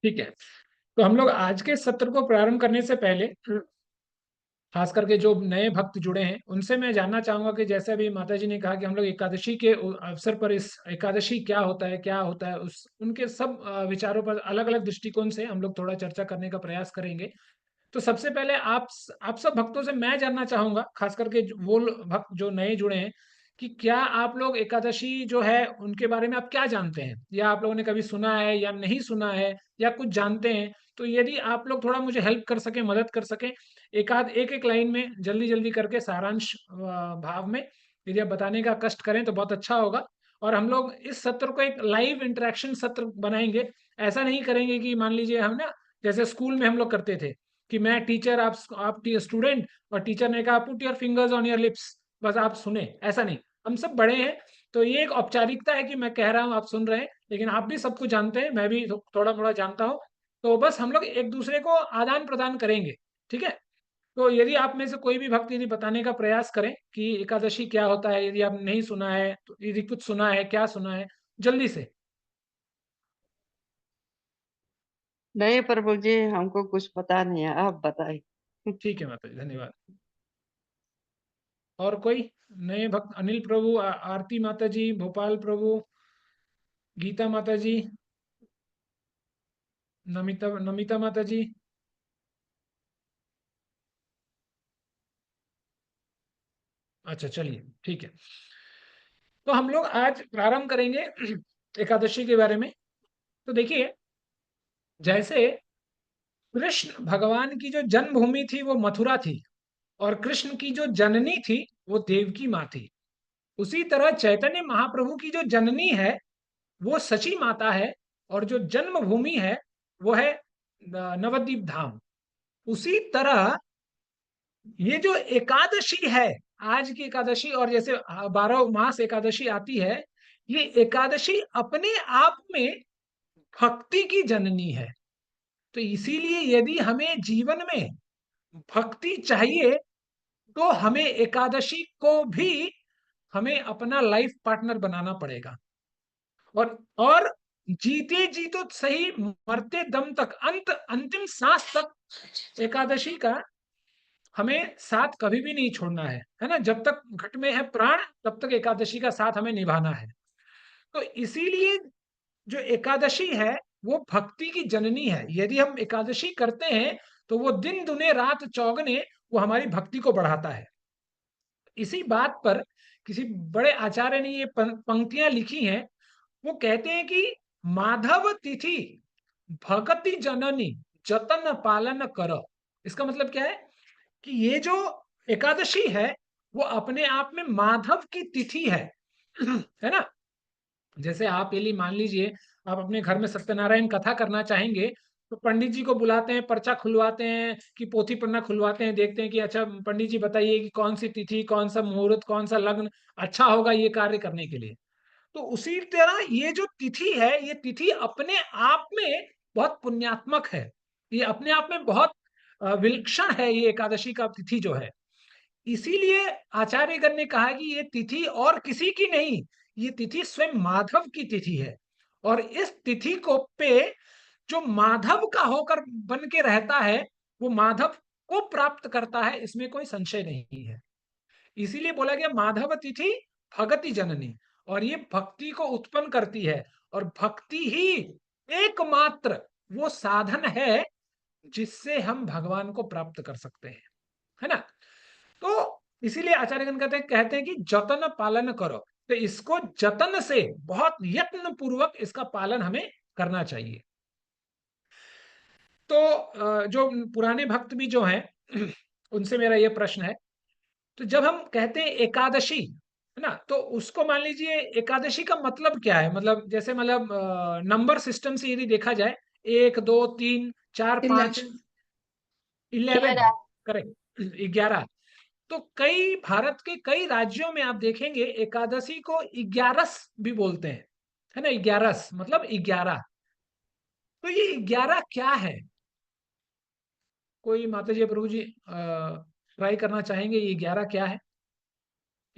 ठीक है। तो हम लोग आज के सत्र को प्रारंभ करने से पहले खास करके जो नए भक्त जुड़े हैं उनसे मैं जानना चाहूंगा कि जैसे अभी माता जी ने कहा कि हम लोग एकादशी के अवसर पर इस एकादशी क्या होता है उस उनके सब विचारों पर अलग अलग दृष्टिकोण से हम लोग थोड़ा चर्चा करने का प्रयास करेंगे। तो सबसे पहले आप सब भक्तों से मैं जानना चाहूंगा, खास करके वो भक्त जो नए जुड़े हैं, कि क्या आप लोग एकादशी जो है उनके बारे में आप क्या जानते हैं, या आप लोगों ने कभी सुना है या नहीं सुना है, या कुछ जानते हैं। तो यदि आप लोग थोड़ा मुझे हेल्प कर सकें, मदद कर सकें, एक एक लाइन में जल्दी जल्दी करके सारांश भाव में यदि आप बताने का कष्ट करें तो बहुत अच्छा होगा। और हम लोग इस सत्र को एक लाइव इंटरेक्शन सत्र बनाएंगे। ऐसा नहीं करेंगे कि मान लीजिए हम ना, जैसे स्कूल में हम लोग करते थे कि मैं टीचर, आप स्टूडेंट, और टीचर ने कहा put your fingers on your lips, बस आप सुने। ऐसा नहीं, हम सब बड़े हैं, तो ये एक औपचारिकता है कि मैं कह रहा हूँ, आप सुन रहे हैं, लेकिन आप भी सब कुछ जानते हैं, मैं भी थोड़ा थोड़ा जानता हूँ। तो बस हम लोग एक दूसरे को आदान प्रदान करेंगे। ठीक है। तो यदि आप में से कोई भी भक्त यदि बताने का प्रयास करें कि एकादशी क्या होता है, यदि आप नहीं सुना है, तो यदि कुछ सुना है, क्या सुना है, जल्दी से। नहीं प्रभु जी, हमको कुछ पता नहीं है, आप बताइए। ठीक है माता जी, धन्यवाद। और कोई नए भक्त? अनिल प्रभु, आरती माता जी, भोपाल प्रभु, गीता माता जी, नमिता नमिता माता जी। अच्छा, चलिए, ठीक है। तो हम लोग आज प्रारंभ करेंगे एकादशी के बारे में। तो देखिए, जैसे कृष्ण भगवान की जो जन्मभूमि थी वो मथुरा थी, और कृष्ण की जो जननी थी वो देवकी माँ थी। उसी तरह चैतन्य महाप्रभु की जो जननी है वो सची माता है, और जो जन्मभूमि है वो है नवद्वीप धाम। उसी तरह ये जो एकादशी है, आज की एकादशी, और जैसे 12 मास एकादशी आती है, ये एकादशी अपने आप में भक्ति की जननी है। तो इसीलिए यदि हमें जीवन में भक्ति चाहिए तो हमें एकादशी को भी हमें अपना लाइफ पार्टनर बनाना पड़ेगा। और जीते जी तो सही, मरते दम तक, अंतिम सांस तक एकादशी का हमें साथ कभी भी नहीं छोड़ना है ना। जब तक घट में है प्राण तब तक एकादशी का साथ हमें निभाना है। तो इसीलिए जो एकादशी है वो भक्ति की जननी है। यदि हम एकादशी करते हैं तो वो दिन दुने रात चौगने वो हमारी भक्ति को बढ़ाता है। इसी बात पर किसी बड़े आचार्य ने ये पंक्तियां लिखी हैं। वो कहते हैं कि माधव तिथि भगति जननी जतन पालन कर। इसका मतलब क्या है कि ये जो एकादशी है वो अपने आप में माधव की तिथि है है ना। जैसे आप यदि मान लीजिए आप अपने घर में सत्यनारायण कथा करना चाहेंगे, तो पंडित जी को बुलाते हैं, पर्चा खुलवाते हैं कि पोथी पन्ना खुलवाते हैं, देखते हैं कि अच्छा पंडित जी बताइए कि कौन सी तिथि, कौन सा मुहूर्त, कौन सा लग्न अच्छा होगा ये कार्य करने के लिए। तो उसी तरह ये जो तिथि है, ये तिथि अपने आप में बहुत पुण्यात्मक है। ये अपने आप में बहुत विलक्षण है, ये एकादशी का तिथि जो है। इसीलिए आचार्यगण ने कहा कि ये तिथि और किसी की नहीं, ये तिथि स्वयं माधव की तिथि है। और इस तिथि को पे जो माधव का होकर बन के रहता है वो माधव को प्राप्त करता है, इसमें कोई संशय नहीं है। इसीलिए बोला गया माधव तिथि भगति जननी, और ये भक्ति को उत्पन्न करती है। और भक्ति ही एकमात्र वो साधन है जिससे हम भगवान को प्राप्त कर सकते हैं, है ना। तो इसीलिए आचार्यगण कहते हैं कि जतन पालन करो। तो इसको जतन से, बहुत यत्न पूर्वक इसका पालन हमें करना चाहिए। तो जो पुराने भक्त भी जो हैं उनसे मेरा ये प्रश्न है। तो जब हम कहते हैं एकादशी, है ना, तो उसको मान लीजिए एकादशी का मतलब क्या है? मतलब जैसे मतलब नंबर सिस्टम से यदि देखा जाए, 1 2 3 4 5, 11। 11, करेक्ट, 11। तो कई भारत के कई राज्यों में आप देखेंगे एकादशी को 11 भी बोलते हैं, है ना। 11 मतलब 11। तो ये 11 क्या है? कोई माता जी, प्रभु जी ट्राई करना चाहेंगे, ये 11 क्या है?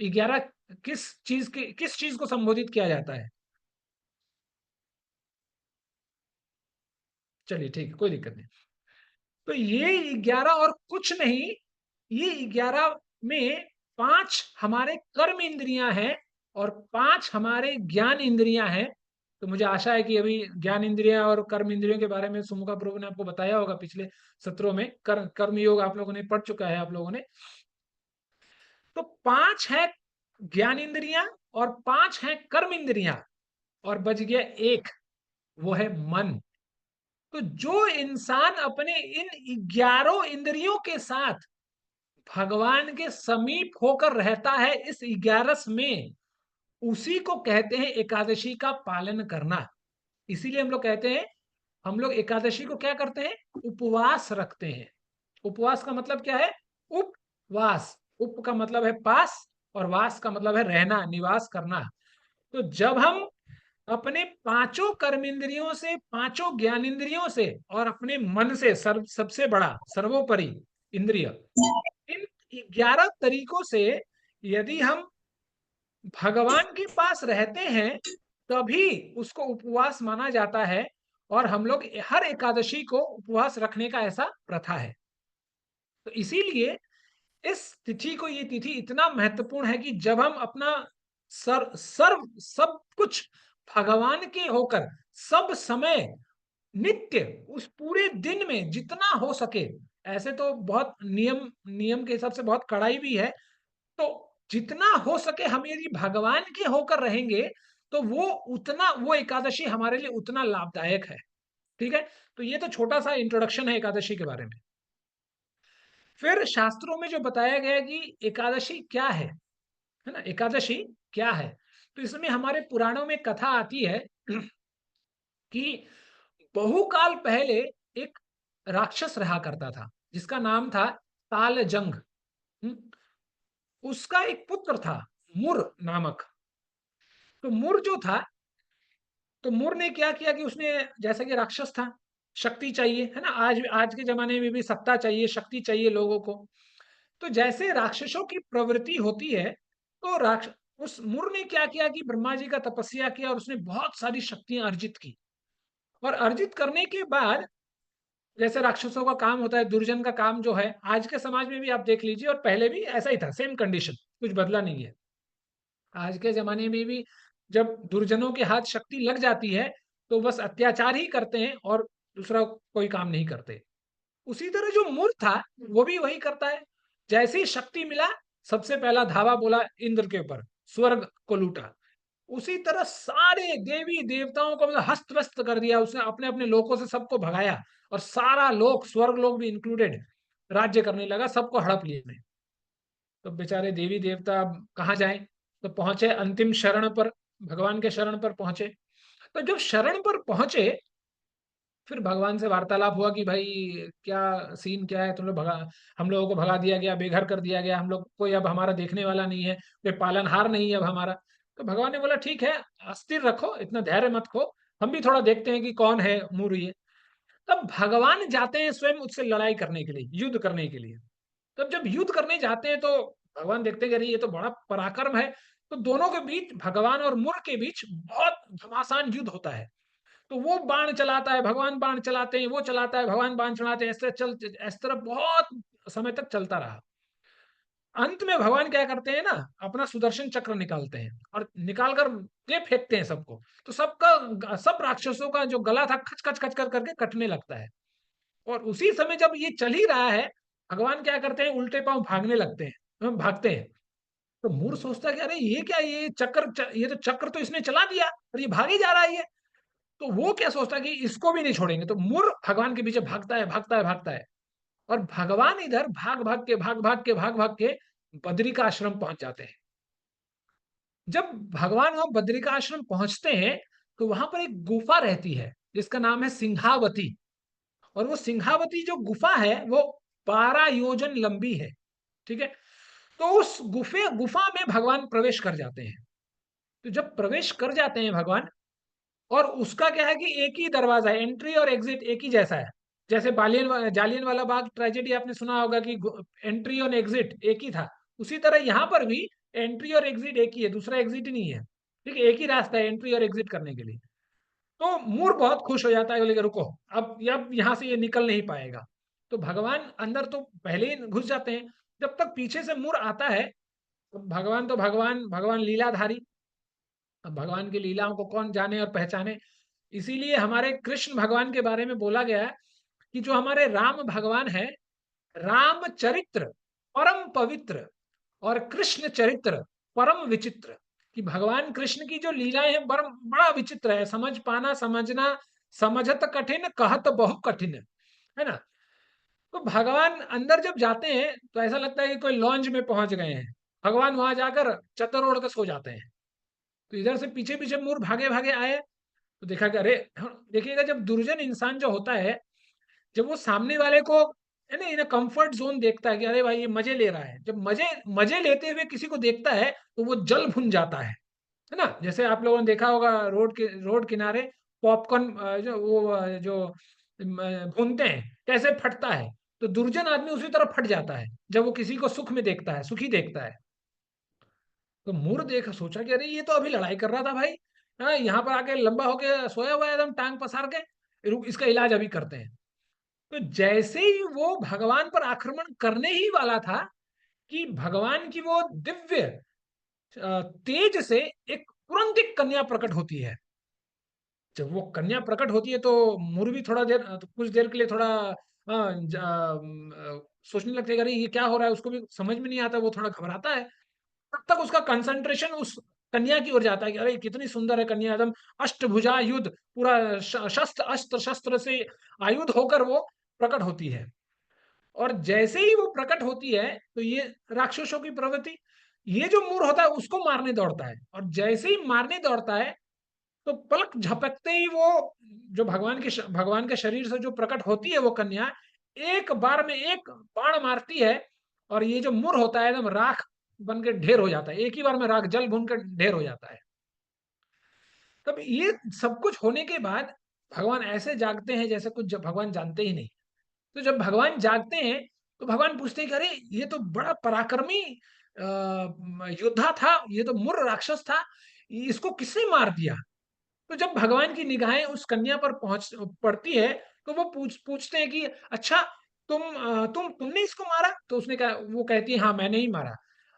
11 किस चीज को संबोधित किया जाता है? चलिए ठीक है, कोई दिक्कत नहीं। तो ये 11 और कुछ नहीं, ये 11 में 5 हमारे कर्म इंद्रियां हैं और 5 हमारे ज्ञान इंद्रियां हैं। तो मुझे आशा है कि अभी ज्ञान इंद्रियां और कर्म इंद्रियों के बारे में सुमुखा प्रभु ने आपको बताया होगा पिछले सत्रों में। कर्म योग आप लोगों ने पढ़ चुका है आप लोगों ने। तो 5 है ज्ञान इंद्रियां और 5 है कर्म इंद्रियां, और बच गया एक, वो है मन। तो जो इंसान अपने इन 11 इंद्रियों के साथ भगवान के समीप होकर रहता है इस 11 में, उसी को कहते हैं एकादशी का पालन करना। इसीलिए हम लोग कहते हैं, हम लोग एकादशी को क्या करते हैं, उपवास रखते हैं। उपवास का मतलब क्या है, उपवास। उप का मतलब है पास, और वास का मतलब है रहना, निवास करना। तो जब हम अपने पांचों कर्मेंद्रियों से, पांचों ज्ञानेंद्रियों से और अपने मन से, सबसे बड़ा सर्वोपरि इंद्रिय, इन 11 तरीकों से यदि हम भगवान के पास रहते हैं, तभी उसको उपवास माना जाता है। और हम लोग हर एकादशी को उपवास रखने का ऐसा प्रथा है। तो इसीलिए इस तिथि को, ये तिथि इतना महत्वपूर्ण है कि जब हम अपना सर्व सब कुछ भगवान के होकर, सब समय, नित्य, उस पूरे दिन में जितना हो सके, ऐसे तो बहुत नियम नियम के हिसाब से बहुत कड़ाई भी है, तो जितना हो सके हम यदि भगवान के होकर रहेंगे, तो वो उतना, वो एकादशी हमारे लिए उतना लाभदायक है। ठीक है, तो ये तो छोटा सा इंट्रोडक्शन है एकादशी के बारे में। फिर शास्त्रों में जो बताया गया है कि एकादशी क्या है ना, एकादशी क्या है, तो इसमें हमारे पुराणों में कथा आती है कि बहुकाल पहले एक राक्षस रहा करता था, जिसका नाम था तालजंग। हम्म, उसका एक पुत्र था, मुर नामक। तो मुर जो था, तो मुर ने क्या किया कि उसने, जैसा कि राक्षस था, शक्ति चाहिए है ना, आज आज के जमाने में भी सत्ता चाहिए, शक्ति चाहिए लोगों को। तो जैसे राक्षसों की प्रवृत्ति होती है, तो राक्ष उस मुर ने क्या किया कि ब्रह्मा जी का तपस्या किया और उसने बहुत सारी शक्तियां अर्जित की। और अर्जित करने के बाद, जैसे राक्षसों का काम होता है, दुर्जन का काम जो है, आज के समाज में भी आप देख लीजिए, और पहले भी ऐसा ही था, सेम कंडीशन, कुछ बदला नहीं है। आज के जमाने में भी जब दुर्जनों के हाथ शक्ति लग जाती है, तो बस अत्याचार ही करते हैं और दूसरा कोई काम नहीं करते। उसी तरह जो मूर्ख था, वो भी वही करता है। जैसे ही शक्ति मिला, सबसे पहला धावा बोला इंद्र के ऊपर, स्वर्ग को लूटा। उसी तरह सारे देवी देवताओं को मतलब हस्त व्यस्त कर दिया उसने, अपने अपने लोकों से सबको भगाया, और सारा लोक, स्वर्ग लोक भी इंक्लूडेड, राज्य करने लगा, सबको हड़प लिए में। तो बेचारे देवी देवता अब कहाँ जाएं, तो पहुंचे अंतिम शरण पर, भगवान के शरण पर पहुंचे। तो जब शरण पर पहुंचे, फिर भगवान से वार्तालाप हुआ कि भाई क्या सीन क्या है, तुम लोग भगा, हम लोगों को भगा दिया गया, बेघर कर दिया गया, हम लोग कोई अब हमारा देखने वाला नहीं है, कोई पालनहार नहीं है अब हमारा। तो भगवान ने बोला ठीक है, अस्थिर रखो, इतना धैर्य मत खो, हम भी थोड़ा देखते हैं कि कौन है मूर ये। तब भगवान जाते हैं स्वयं उससे लड़ाई करने के लिए, युद्ध करने के लिए। तब जब युद्ध करने जाते हैं, तो भगवान देखते हैं कि अरे ये तो बड़ा पराक्रम है। तो दोनों के बीच, भगवान और मुर के बीच बहुत घमासान युद्ध होता है। तो वो बाण चलाता है, भगवान बाण चलाते हैं, वो चलाता है, भगवान बाण चलाते हैं, इस तरह बहुत समय तक चलता रहा। अंत में भगवान क्या करते हैं ना, अपना सुदर्शन चक्र निकालते हैं और निकाल कर दे फेंकते हैं सबको। तो सबका, सब राक्षसों का जो गला था, खच खच खच कर करके कटने लगता है। और उसी समय जब ये चल ही रहा है, भगवान क्या करते हैं, उल्टे पांव भागने लगते हैं, भागते हैं। तो मूर सोचता है कि अरे ये क्या, ये चक्र, ये तो चक्र तो इसने चला दिया और ये भाग ही जा रहा है ये। तो वो क्या सोचता है कि इसको भी नहीं छोड़ेंगे। तो मुर भगवान के पीछे भागता है, भागता है, भागता है। और भगवान इधर भाग भाग के बद्री का आश्रम पहुंच जाते हैं। जब भगवान वहां बद्री का आश्रम पहुंचते हैं, तो वहां पर एक गुफा रहती है जिसका नाम है सिंहावती। और वो सिंहावती जो गुफा है, वो 12 योजन लंबी है। ठीक है, तो उस गुफा में भगवान प्रवेश कर जाते हैं। तो जब प्रवेश कर जाते हैं भगवान, और उसका क्या है कि एक ही दरवाजा है, एंट्री और एग्जिट एक ही जैसा है। जैसे जालियन वाला बाग ट्रेजेडी आपने सुना होगा कि एंट्री और एग्जिट एक ही था, उसी तरह यहाँ पर भी एंट्री और एग्जिट एक ही है, दूसरा एग्जिट ही नहीं है। ठीक है, एक ही रास्ता है एंट्री और एग्जिट करने के लिए। तो मुर बहुत खुश हो जाता है, बोलेगा रुको, अब यहाँ से ये निकल नहीं पाएगा। तो भगवान अंदर तो पहले ही घुस जाते हैं, जब तक पीछे से मुर आता है, तो भगवान, भगवान लीलाधारी, अब भगवान की लीलाओं को कौन जाने और पहचाने। इसीलिए हमारे कृष्ण भगवान के बारे में बोला गया है कि जो हमारे राम भगवान है, राम चरित्र परम पवित्र और कृष्ण चरित्र परम विचित्र, कि भगवान कृष्ण की जो लीलाएं हैं बड़ा विचित्र है, समझ पाना, समझना, समझत कठिन कहत बहु कठिन, है ना। तो भगवान अंदर जब जाते हैं तो ऐसा लगता है कि कोई लॉन्ज में पहुंच गए हैं। भगवान वहां जाकर चतर ओढ़ कर सो जाते हैं। तो इधर से पीछे पीछे मूर भागे भागे आए, तो देखा कि अरे, देखिएगा जब दुर्जन इंसान जो होता है, जब वो सामने वाले को है ना इन कंफर्ट जोन देखता है कि अरे भाई ये मजे ले रहा है, जब मजे मजे लेते हुए किसी को देखता है तो वो जल भुन जाता है ना। जैसे आप लोगों ने देखा होगा रोड किनारे पॉपकॉर्न जो भूनते हैं कैसे फटता है, तो दुर्जन आदमी उसी तरह फट जाता है जब वो किसी को सुख में देखता है, सुखी देखता है। तो मूर देखा, सोचा कि अरे ये तो अभी लड़ाई कर रहा था भाई, हाँ यहाँ पर आके लंबा होके सोया हुआ है एकदम टांग पसार के, रुक इसका इलाज अभी करते हैं। तो जैसे ही वो भगवान पर आक्रमण करने ही वाला था, कि भगवान की वो दिव्य तेज से तुरंत एक कन्या प्रकट होती है। जब वो कन्या प्रकट होती है तो मुर भी थोड़ा देर, कुछ देर के लिए थोड़ा सोचने लगते हैं, अरे ये क्या हो रहा है, उसको भी समझ में नहीं आता, वो थोड़ा घबराता है। तब तक उसका कंसंट्रेशन उस कन्या की ओर जाता है कि अरे कितनी सुंदर है कन्या, एकदम अष्टभुजा युद्ध, पूरा शस्त्र अस्त्र शस्त्र से आयुध होकर वो प्रकट होती है। और जैसे ही वो प्रकट होती है तो ये राक्षसों की प्रवृत्ति, ये जो मूर होता है उसको मारने दौड़ता है, और जैसे ही मारने दौड़ता है तो पलक झपकते ही वो जो भगवान के शरीर से जो प्रकट होती है वो कन्या, एक बार में एक बाण मारती है, और ये जो मुर होता है एकदम राख बन के ढेर हो जाता है, एक ही बार में राख जल भून कर ढेर हो जाता है। तब ये सब कुछ होने के बाद भगवान ऐसे जागते हैं जैसे कुछ जब भगवान जानते ही नहीं। तो जब भगवान जागते हैं तो भगवान पूछते हैं कि अरे ये तो बड़ा पराक्रमी योद्धा था, ये तो मुर राक्षस था, इसको किसने मार दिया। तो जब भगवान की निगाहें उस कन्या पर पहुंच पड़ती है, तो वो पूछते हैं कि अच्छा, तुमने इसको मारा, तो उसने कहा, वो कहती है हाँ मैंने ही मारा।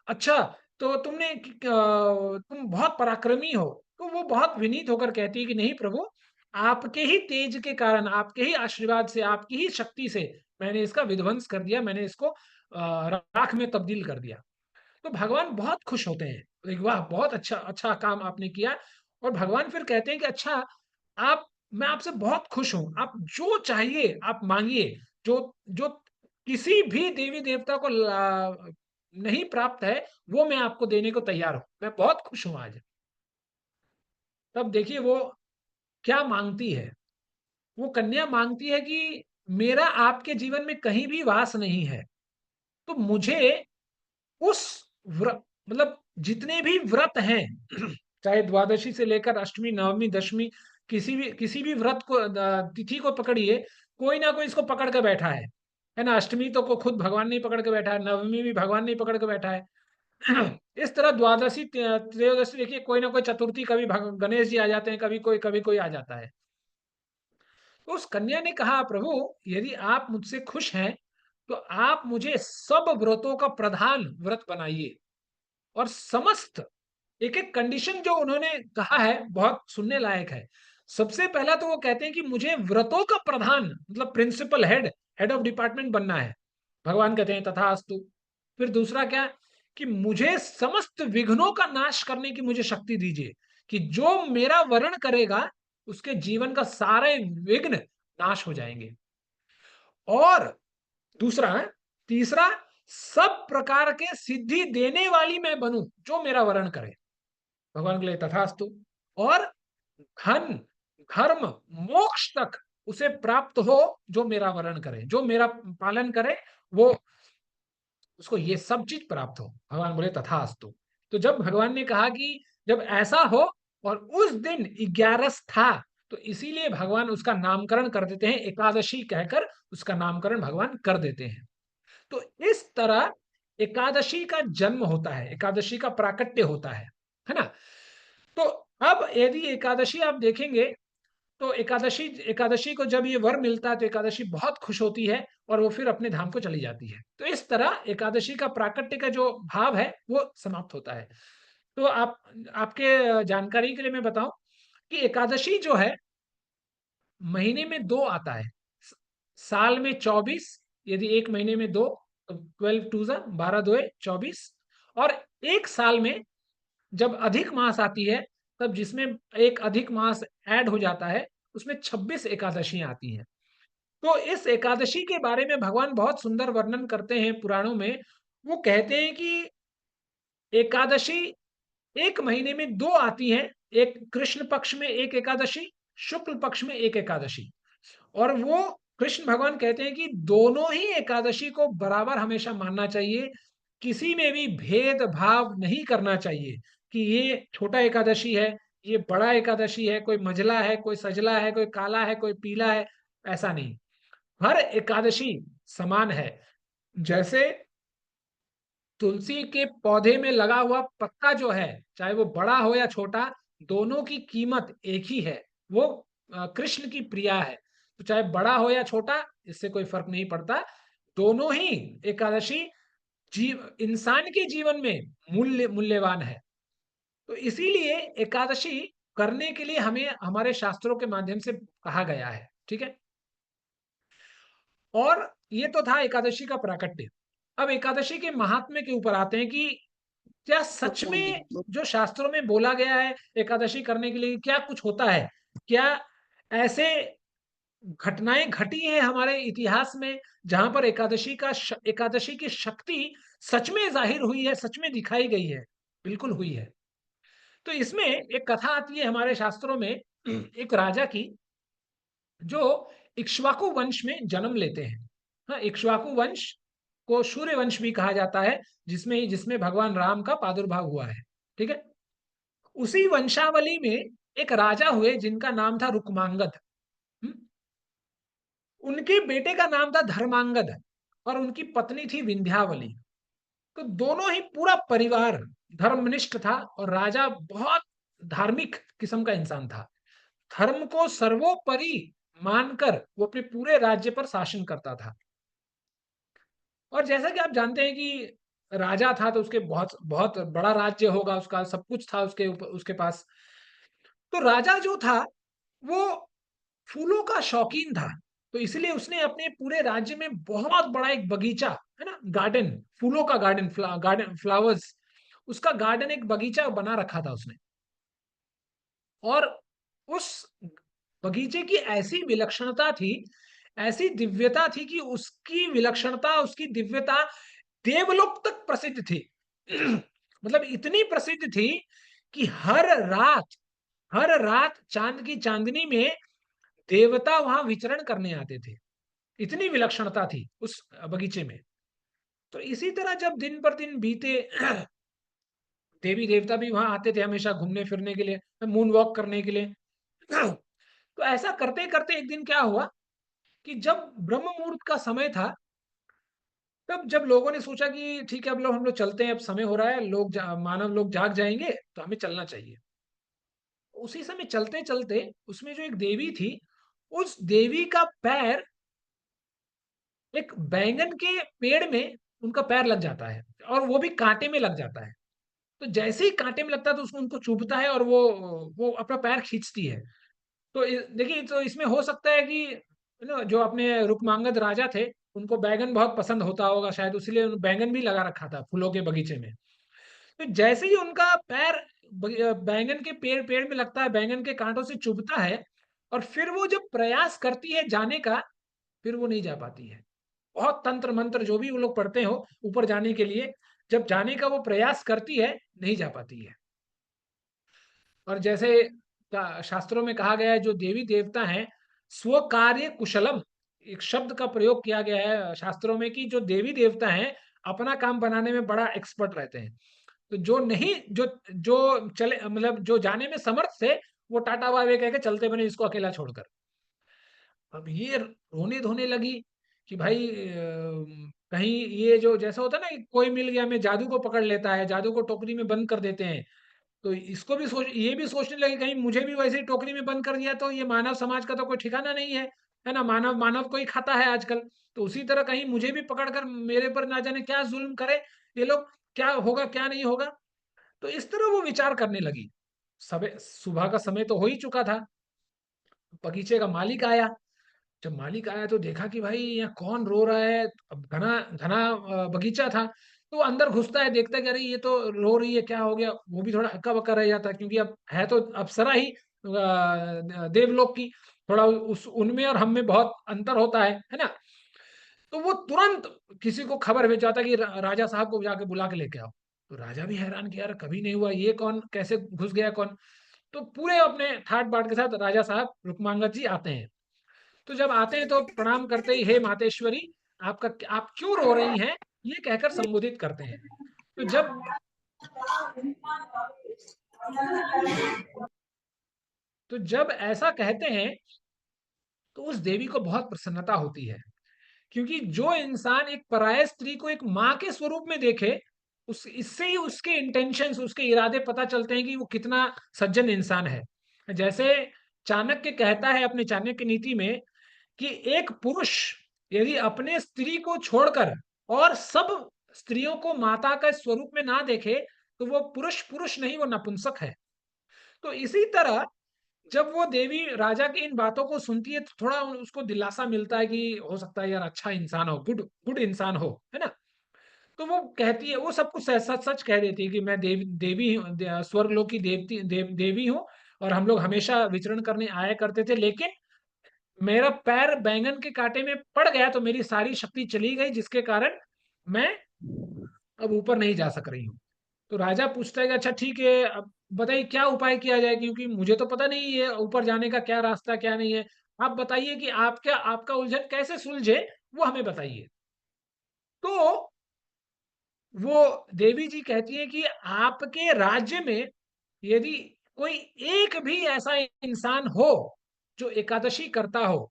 अच्छा, तो तुम बहुत पराक्रमी हो। तो वो बहुत विनीत होकर कहती है कि नहीं प्रभु, आपके ही तेज के कारण, आपके ही आशीर्वाद से, आपकी ही शक्ति से मैंने इसका विध्वंस कर दिया, मैंने इसको राख में तब्दील कर दिया। तो भगवान बहुत खुश होते हैं, एक वाह बहुत अच्छा अच्छा काम आपने किया। और भगवान फिर कहते हैं कि अच्छा, आप मैं आपसे बहुत खुश हूं, आप जो चाहिए आप मांगिए, जो जो किसी भी देवी देवता को नहीं प्राप्त है, वो मैं आपको देने को तैयार हूं, मैं बहुत खुश हूं आज। तब देखिए वो क्या मांगती है। वो कन्या मांगती है कि मेरा आपके जीवन में कहीं भी वास नहीं है, तो मुझे उस मतलब जितने भी व्रत हैं, चाहे द्वादशी से लेकर अष्टमी नवमी दशमी, किसी भी व्रत को तिथि को पकड़िए, कोई ना कोई इसको पकड़ के बैठा है ना। अष्टमी तो को खुद भगवान नहीं पकड़ के बैठा है, नवमी भी भगवान नहीं पकड़ के बैठा है। इस तरह द्वादशी त्रयोदशी देखिए, कोई ना कोई चतुर्थी, कभी गणेश जी आ जाते हैं, कभी कोई आ जाता है। तो उस कन्या ने कहा प्रभु, यदि आप मुझसे खुश हैं तो आप मुझे सब व्रतों का प्रधान व्रत बनाइए। और समस्त एक एक कंडीशन जो उन्होंने कहा है बहुत सुनने लायक है। सबसे पहला तो वो कहते हैं कि मुझे व्रतों का प्रधान मतलब प्रिंसिपल हेड ऑफ डिपार्टमेंट बनना है। भगवान कहते हैं तथास्तु। फिर दूसरा क्या, कि मुझे समस्त विघ्नों का नाश करने की मुझे शक्ति दीजिए, कि जो मेरा वर्ण करेगा उसके जीवन का सारे विघ्न नाश हो जाएंगे। और दूसरा है, तीसरा, सब प्रकार के सिद्धि देने वाली मैं बनूं जो मेरा वर्ण करे। भगवान के लिए तथास्तु। और धन, धर्म, मोक्ष तक उसे प्राप्त हो जो मेरा वर्ण करे, जो मेरा पालन करे, वो उसको ये सब चीज प्राप्त हो। भगवान बोले तथास्तु। तो जब भगवान ने कहा कि जब ऐसा हो, और उस दिन 11 था, तो इसीलिए भगवान उसका नामकरण कर देते हैं, एकादशी कहकर उसका नामकरण भगवान कर देते हैं। तो इस तरह एकादशी का जन्म होता है, एकादशी का प्राकट्य होता है ना। तो अब यदि एकादशी आप देखेंगे तो एकादशी एकादशी को जब ये वर मिलता है तो एकादशी बहुत खुश होती है और वो फिर अपने धाम को चली जाती है। तो इस तरह एकादशी का प्राकट्य का जो भाव है वो समाप्त होता है। तो आप आपके जानकारी के लिए मैं बताऊं कि एकादशी जो है महीने में 2 आता है। स साल में 24, यदि 1 महीने में 2 तो 12 टू ज़ा 12 दूए 24, और 1 साल में जब अधिक मास आती है, तब जिसमें एक अधिक मास ऐड हो जाता है, उसमें 26 एकादशियाँ आती हैं। तो इस एकादशी के बारे में भगवान बहुत सुंदर वर्णन करते हैं पुराणों में। वो कहते हैं कि एकादशी 1 महीने में 2 आती हैं, एक कृष्ण पक्ष में 1 एकादशी, शुक्ल पक्ष में 1 एकादशी। और वो कृष्ण भगवान कहते हैं कि दोनों ही एकादशी को बराबर हमेशा मानना चाहिए, किसी में भी भेदभाव नहीं करना चाहिए कि ये छोटा एकादशी है, ये बड़ा एकादशी है, कोई मंझला है, कोई सजला है, कोई काला है, कोई पीला है, ऐसा नहीं। हर एकादशी समान है। जैसे तुलसी के पौधे में लगा हुआ पत्ता जो है, चाहे वो बड़ा हो या छोटा, दोनों की कीमत एक ही है। वो कृष्ण की प्रिया है। तो चाहे बड़ा हो या छोटा, इससे कोई फर्क नहीं पड़ता। दोनों ही एकादशी जीव इंसान के जीवन में मूल्यवान है। तो इसीलिए एकादशी करने के लिए हमें हमारे शास्त्रों के माध्यम से कहा गया है। ठीक है। और ये तो था एकादशी का प्राकट्य। अब एकादशी के महात्म्य के ऊपर आते हैं कि क्या सच में जो शास्त्रों में बोला गया है एकादशी करने के लिए क्या कुछ होता है? क्या ऐसे घटनाएं घटी हैं हमारे इतिहास में जहां पर एकादशी की शक्ति सच में जाहिर हुई है, सच में दिखाई गई है? बिल्कुल हुई है। तो इसमें एक कथा आती है हमारे शास्त्रों में, एक राजा की, जो इक्ष्वाकु वंश में जन्म लेते हैं। हाँ, इक्ष्वाकु वंश को सूर्य वंश भी कहा जाता है, जिसमें जिसमें भगवान राम का प्रादुर्भाव हुआ है। ठीक है। उसी वंशावली में एक राजा हुए जिनका नाम था रुक्मांगद। हम्म? उनके बेटे का नाम था धर्मांगद, और उनकी पत्नी थी विंध्यावली। तो दोनों ही पूरा परिवार धर्मनिष्ठ था, और राजा बहुत धार्मिक किस्म का इंसान था। धर्म को सर्वोपरि मानकर वो अपने पूरे राज्य पर शासन करता था। और जैसा कि आप जानते हैं कि राजा था तो उसके बहुत बहुत बड़ा राज्य होगा, उसका सब कुछ था उसके ऊपर, उसके पास। तो राजा जो था वो फूलों का शौकीन था। तो इसलिए उसने अपने पूरे राज्य में बहुत बड़ा एक बगीचा, है ना, गार्डन, फूलों का गार्डन, गार्डन फ्लावर्स, उसका गार्डन, एक बगीचा बना रखा था उसने। और उस बगीचे की ऐसी विलक्षणता थी, ऐसी दिव्यता थी कि उसकी विलक्षणता, उसकी दिव्यता देवलोक तक प्रसिद्ध थी। मतलब इतनी प्रसिद्ध थी कि हर रात चांद की चांदनी में देवता वहां विचरण करने आते थे। इतनी विलक्षणता थी उस बगीचे में। तो इसी तरह जब दिन पर दिन बीते, देवी देवता भी वहां आते थे हमेशा घूमने फिरने के लिए, मून वॉक करने के लिए। तो ऐसा करते करते एक दिन क्या हुआ कि जब ब्रह्म मुहूर्त का समय था, तब जब लोगों ने सोचा कि ठीक है अब लोग हम लोग चलते हैं, अब समय हो रहा है, मानव लोग जाग जाएंगे तो हमें चलना चाहिए। उसी समय चलते चलते उसमें जो एक देवी थी, उस देवी का पैर एक बैंगन के पेड़ में, उनका पैर लग जाता है, और वो भी कांटे में लग जाता है। तो जैसे ही कांटे में लगता है तो उसको उनको चुभता है, और वो अपना पैर खींचती है। तो देखिए, तो इसमें हो सकता है कि जो अपने रुक्मांगद राजा थे, उनको बैंगन बहुत पसंद होता होगा शायद, इसलिए बैंगन भी लगा रखा था फूलों के बगीचे में। तो जैसे ही उनका पैर बैंगन के पेड़ पेड़ में लगता है, बैंगन के कांटों से चुभता है, और फिर वो जब प्रयास करती है जाने का, फिर वो नहीं जा पाती है। बहुत तंत्र मंत्र जो भी वो लोग पढ़ते हो ऊपर जाने के लिए, जब जाने का वो प्रयास करती है, नहीं जा पाती है। और जैसे शास्त्रों में कहा गया है, जो देवी देवता हैं, स्व कार्य कुशलम, एक शब्द का प्रयोग किया गया है शास्त्रों में कि जो देवी देवता हैं अपना काम बनाने में बड़ा एक्सपर्ट रहते हैं। तो जो नहीं, जो जो चले, मतलब जो जाने में समर्थ थे, वो टाटा बाय बाय कह के चलते बने इसको अकेला छोड़कर। अब ये रोने धोने लगी कि भाई कहीं ये जो जैसा होता है ना कि कोई मिल गया, हमें जादू को पकड़ लेता है, जादू को टोकरी में बंद कर देते हैं। तो इसको भी ये भी सोचने लगे कहीं मुझे भी वैसे ही टोकरी में बंद कर दिया तो ये मानव समाज का तो कोई ठिकाना नहीं है ना? मानव मानव को ही खाता है आजकल। तो उसी तरह कहीं मुझे भी पकड़कर मेरे पर ना जाने क्या ज़ुल्म करे ये लोग, क्या होगा, क्या नहीं होगा? तो इस तरह वो विचार करने लगी। सुबह का समय तो हो ही चुका था। बगीचे का मालिक आया। जब मालिक आया तो देखा कि भाई यहाँ कौन रो रहा है। अब घना घना बगीचा था। तो वो अंदर घुसता है, देखता है कि अरे ये तो रो रही है, क्या हो गया? वो भी थोड़ा हक्का बक्का रह जाता है क्योंकि अब है तो अप्सरा ही देवलोक की। थोड़ा उस उनमें और हम में बहुत अंतर होता है ना? तो वो तुरंत किसी को खबर भेजाता है कि राजा साहब को जाके बुला के लेके आओ। तो राजा भी हैरान कि यार कभी नहीं हुआ, ये कौन, कैसे घुस गया कौन? तो पूरे अपने ठाट बाट के साथ राजा साहब रुक्मांगद जी आते हैं। तो जब आते हैं तो प्रणाम करते ही, हे मातेश्वरी, आपका आप क्यों रो रही हैं, ये कहकर संबोधित करते हैं। तो जब ऐसा कहते हैं तो उस देवी को बहुत प्रसन्नता होती है, क्योंकि जो इंसान एक पराय स्त्री को एक माँ के स्वरूप में देखे, उस इससे ही उसके इंटेंशंस, उसके इरादे पता चलते हैं कि वो कितना सज्जन इंसान है। जैसे चाणक्य कहता है अपने चाणक्य नीति में कि एक पुरुष यदि अपने स्त्री को छोड़कर और सब स्त्रियों को माता का स्वरूप में ना देखे, तो वो पुरुष पुरुष नहीं, वो नपुंसक है। तो इसी तरह जब वो देवी राजा की इन बातों को सुनती है तो थोड़ा उसको दिलासा मिलता है कि हो सकता है यार अच्छा इंसान हो, गुड गुड इंसान हो, है ना? तो वो कहती है, वो सब कुछ सच सच कह देती है कि मैं देवी हूँ, स्वर्गलोक की देवी हूँ और हम लोग हमेशा विचरण करने आया करते थे, लेकिन मेरा पैर बैंगन के कांटे में पड़ गया तो मेरी सारी शक्ति चली गई, जिसके कारण मैं अब ऊपर नहीं जा सक रही हूँ। तो राजा पूछता है कि अच्छा ठीक है, अब बताइए क्या उपाय किया जाए, क्योंकि मुझे तो पता नहीं है ऊपर जाने का क्या रास्ता क्या नहीं है। आप बताइए कि आपका उलझन कैसे सुलझे, वो हमें बताइए। तो वो देवी जी कहती है कि आपके राज्य में यदि कोई एक भी ऐसा इंसान हो जो एकादशी करता हो,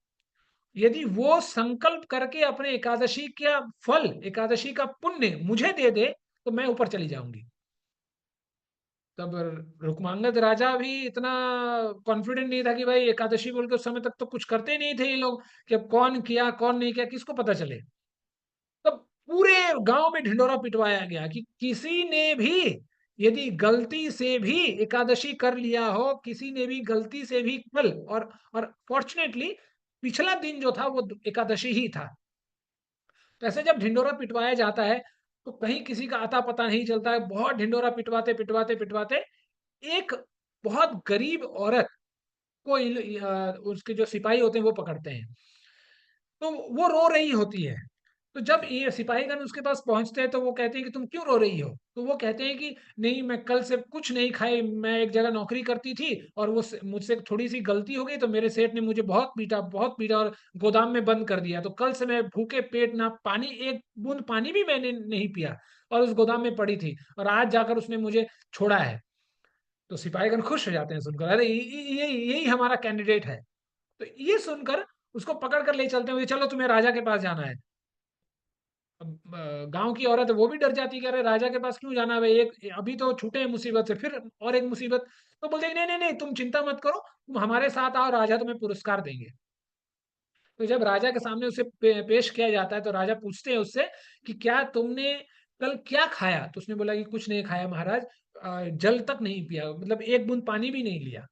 यदि वो संकल्प करके अपने एकादशी का फल, एकादशी का पुण्य मुझे दे दे, तो मैं ऊपर चली जाऊंगी। तब रुक्मांगद राजा भी इतना कॉन्फिडेंट नहीं था कि भाई एकादशी बोल के, उस समय तक तो कुछ करते नहीं थे ये लोग कि अब कौन किया कौन नहीं किया किसको पता चले। तब पूरे गांव में ढिंडोरा पिटवाया गया कि किसी ने भी यदि गलती से भी एकादशी कर लिया हो, किसी ने भी गलती से भी कल, और फॉर्चुनेटली पिछला दिन जो था वो एकादशी ही था। तो ऐसे जब ढिंडोरा पिटवाया जाता है तो कहीं किसी का अता पता नहीं चलता है। बहुत ढिंडोरा पिटवाते पिटवाते पिटवाते एक बहुत गरीब औरत को उसके जो सिपाही होते हैं वो पकड़ते हैं। तो वो रो रही होती है। तो जब ये सिपाहीगण उसके पास पहुंचते हैं तो वो कहते हैं कि तुम क्यों रो रही हो? तो वो कहते हैं कि नहीं, मैं कल से कुछ नहीं खाई, मैं एक जगह नौकरी करती थी और वो मुझसे थोड़ी सी गलती हो गई तो मेरे सेठ ने मुझे बहुत पीटा और गोदाम में बंद कर दिया। तो कल से मैं भूखे पेट, ना पानी, एक बूंद पानी भी मैंने नहीं पिया और उस गोदाम में पड़ी थी, और आज जाकर उसने मुझे छोड़ा है। तो सिपाहीगण खुश हो जाते हैं सुनकर, अरे ये यही हमारा कैंडिडेट है। तो ये सुनकर उसको पकड़ कर ले चलते हैं, चलो तुम्हें राजा के पास जाना है। अब गाँव की औरत है वो भी डर जाती है कि अरे राजा के पास क्यों जाना है भाई, एक अभी तो छूटे हैं मुसीबत से, फिर और एक मुसीबत। तो बोलते हैं नहीं नहीं नहीं, तुम चिंता मत करो, तुम हमारे साथ आओ, राजा तुम्हें पुरस्कार देंगे। तो जब राजा के सामने उसे पेश किया जाता है तो राजा पूछते हैं उससे कि क्या तुमने कल क्या खाया? तो उसने बोला कि कुछ नहीं खाया महाराज, जल तक नहीं पिया, मतलब एक बूंद पानी भी नहीं लिया।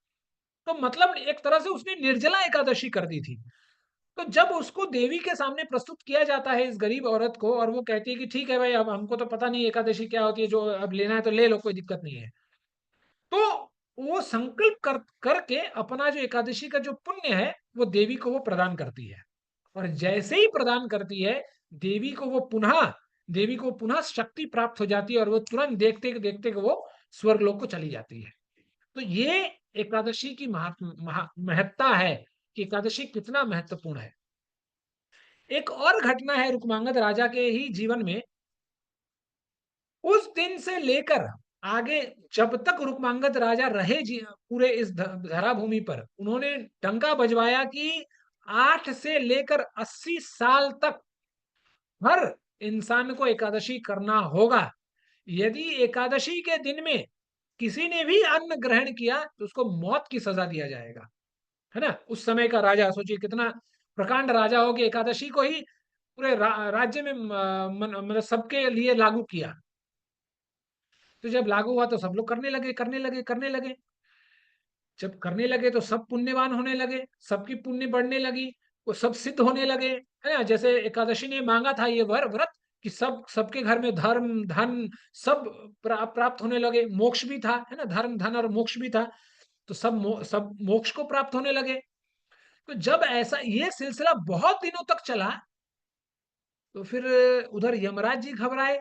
तो मतलब एक तरह से उसने निर्जला एकादशी कर दी थी। तो जब उसको देवी के सामने प्रस्तुत किया जाता है इस गरीब औरत को, और वो कहती है कि ठीक है भाई, अब हमको तो पता नहीं एकादशी क्या होती है, जो अब लेना है तो ले लो, कोई दिक्कत नहीं है। तो वो संकल्प करके अपना जो एकादशी का जो पुण्य है वो देवी को वो प्रदान करती है। और जैसे ही प्रदान करती है, देवी को वो पुनः देवी को पुनः शक्ति प्राप्त हो जाती है और वो तुरंत देखते देखते वो स्वर्गलोक को चली जाती है। तो ये एकादशी की महत्ता है कि एकादशी कितना महत्वपूर्ण है। एक और घटना है रुक्मांगद राजा के ही जीवन में। उस दिन से लेकर आगे जब तक रुक्मांगद राजा रहे पूरे इस धरा भूमि पर, उन्होंने डंका बजवाया कि 8 से लेकर 80 साल तक हर इंसान को एकादशी करना होगा। यदि एकादशी के दिन में किसी ने भी अन्न ग्रहण किया तो उसको मौत की सजा दिया जाएगा, है ना। उस समय का राजा सोचिए कितना प्रकांड राजा हो कि एकादशी को ही पूरे राज्य में मतलब सबके लिए लागू किया। तो जब लागू हुआ तो सब लोग करने लगे करने लगे करने लगे। जब करने लगे तो सब पुण्यवान होने लगे, सबकी पुण्य बढ़ने लगी, वो सब सिद्ध होने लगे, है ना। जैसे एकादशी ने मांगा था ये व्रत कि सब सबके घर में धर्म धन सब प्राप्त होने लगे, मोक्ष भी था, है ना, धर्म धन और मोक्ष भी था। तो सब मोक्ष को प्राप्त होने लगे। तो जब ऐसा ये सिलसिला बहुत दिनों तक चला, तो फिर उधर यमराज जी घबराए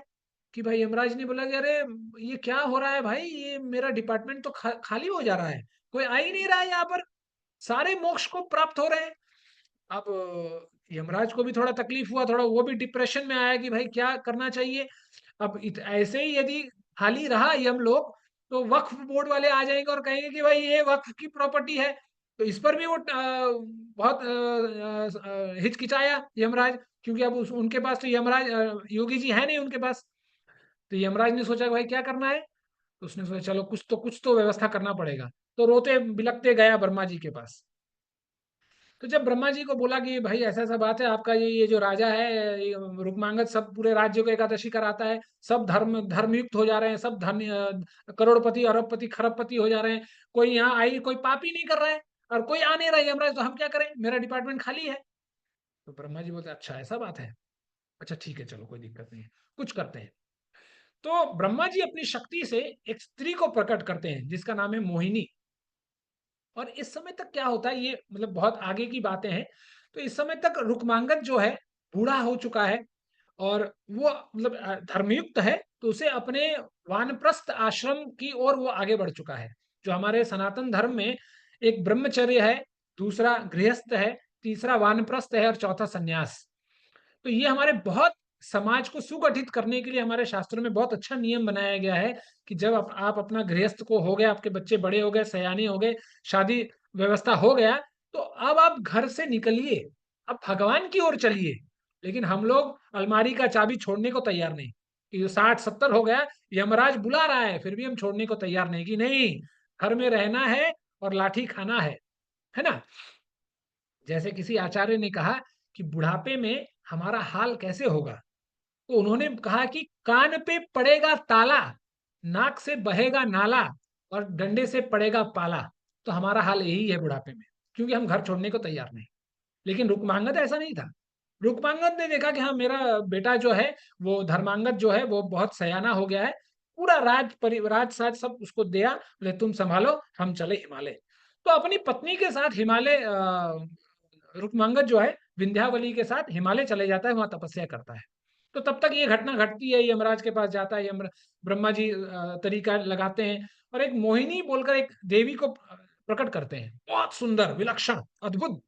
कि भाई, यमराज ने बोला कि अरे ये क्या हो रहा है भाई, ये मेरा डिपार्टमेंट तो खाली हो जा रहा है, कोई आ ही नहीं रहा है यहाँ पर, सारे मोक्ष को प्राप्त हो रहे हैं। अब यमराज को भी थोड़ा तकलीफ हुआ, थोड़ा वो भी डिप्रेशन में आया कि भाई क्या करना चाहिए। अब ऐसे ही यदि खाली रहा यमलोक, तो वक्फ बोर्ड वाले आ जाएंगे और कहेंगे कि भाई ये वक्फ की प्रॉपर्टी है। तो इस पर भी वो बहुत हिचकिचाया यमराज, क्योंकि अब उनके पास तो यमराज योगी जी है नहीं उनके पास। तो यमराज ने सोचा भाई क्या करना है। तो उसने सोचा चलो कुछ तो व्यवस्था करना पड़ेगा। तो रोते बिलखते गया ब्रह्मा जी के पास। तो जब ब्रह्मा जी को बोला कि भाई ऐसा ऐसा बात है, आपका ये जो राजा है, ये रुक्मांगद सब पूरे राज्य को एकादशी कराता है, सब धर्मयुक्त हो जा रहे हैं, सब धन करोड़पति अरबपति खरबपति हो जा रहे हैं, कोई यहाँ आई कोई पाप ही नहीं कर रहा है, और कोई आ नहीं रहा है यमराज, तो हम क्या करें, मेरा डिपार्टमेंट खाली है। तो ब्रह्मा जी बोलते अच्छा ऐसा बात है, अच्छा ठीक है चलो कोई दिक्कत नहीं है, कुछ करते हैं। तो ब्रह्मा जी अपनी शक्ति से एक स्त्री को प्रकट करते हैं जिसका नाम है मोहिनी। और इस समय तक क्या होता है, ये मतलब बहुत आगे की बातें हैं। तो इस समय तक रुक्मांगद जो है बूढ़ा हो चुका है, और वो मतलब धर्मयुक्त है, तो उसे अपने वानप्रस्थ आश्रम की ओर वो आगे बढ़ चुका है। जो हमारे सनातन धर्म में एक ब्रह्मचर्य है, दूसरा गृहस्थ है, तीसरा वानप्रस्थ है और चौथा सन्यास। तो ये हमारे बहुत समाज को सुगठित करने के लिए हमारे शास्त्रों में बहुत अच्छा नियम बनाया गया है कि जब आप अपना गृहस्थ को हो गए, आपके बच्चे बड़े हो गए, सयाने हो गए, शादी व्यवस्था हो गया, तो अब आप घर से निकलिए, अब भगवान की ओर चलिए। लेकिन हम लोग अलमारी का चाबी छोड़ने को तैयार नहीं, कि जो 60-70 हो गया, यमराज बुला रहा है फिर भी हम छोड़ने को तैयार नहीं, कि नहीं, घर में रहना है और लाठी खाना है ना। जैसे किसी आचार्य ने कहा कि बुढ़ापे में हमारा हाल कैसे होगा, तो उन्होंने कहा कि कान पे पड़ेगा ताला, नाक से बहेगा नाला, और डंडे से पड़ेगा पाला। तो हमारा हाल यही है बुढ़ापे में, क्योंकि हम घर छोड़ने को तैयार नहीं। लेकिन रुक्मांगद ऐसा नहीं था। रुक्मांगद ने देखा कि हाँ, मेरा बेटा जो है, वो धर्मांगद जो है, वो बहुत सयाना हो गया है, पूरा राज साज सब उसको दिया, बोले तुम संभालो, हम चले हिमालय। तो अपनी पत्नी के साथ हिमालय रुक्मांगद जो है विंध्यावली के साथ हिमालय चले जाता है, वहां तपस्या करता है। तो तब तक ये घटना घटती है, यमराज के पास जाता है, ब्रह्मा जी तरीका लगाते हैं, और एक मोहिनी बोलकर एक देवी को प्रकट करते हैं, बहुत सुंदर, विलक्षण, अद्भुत,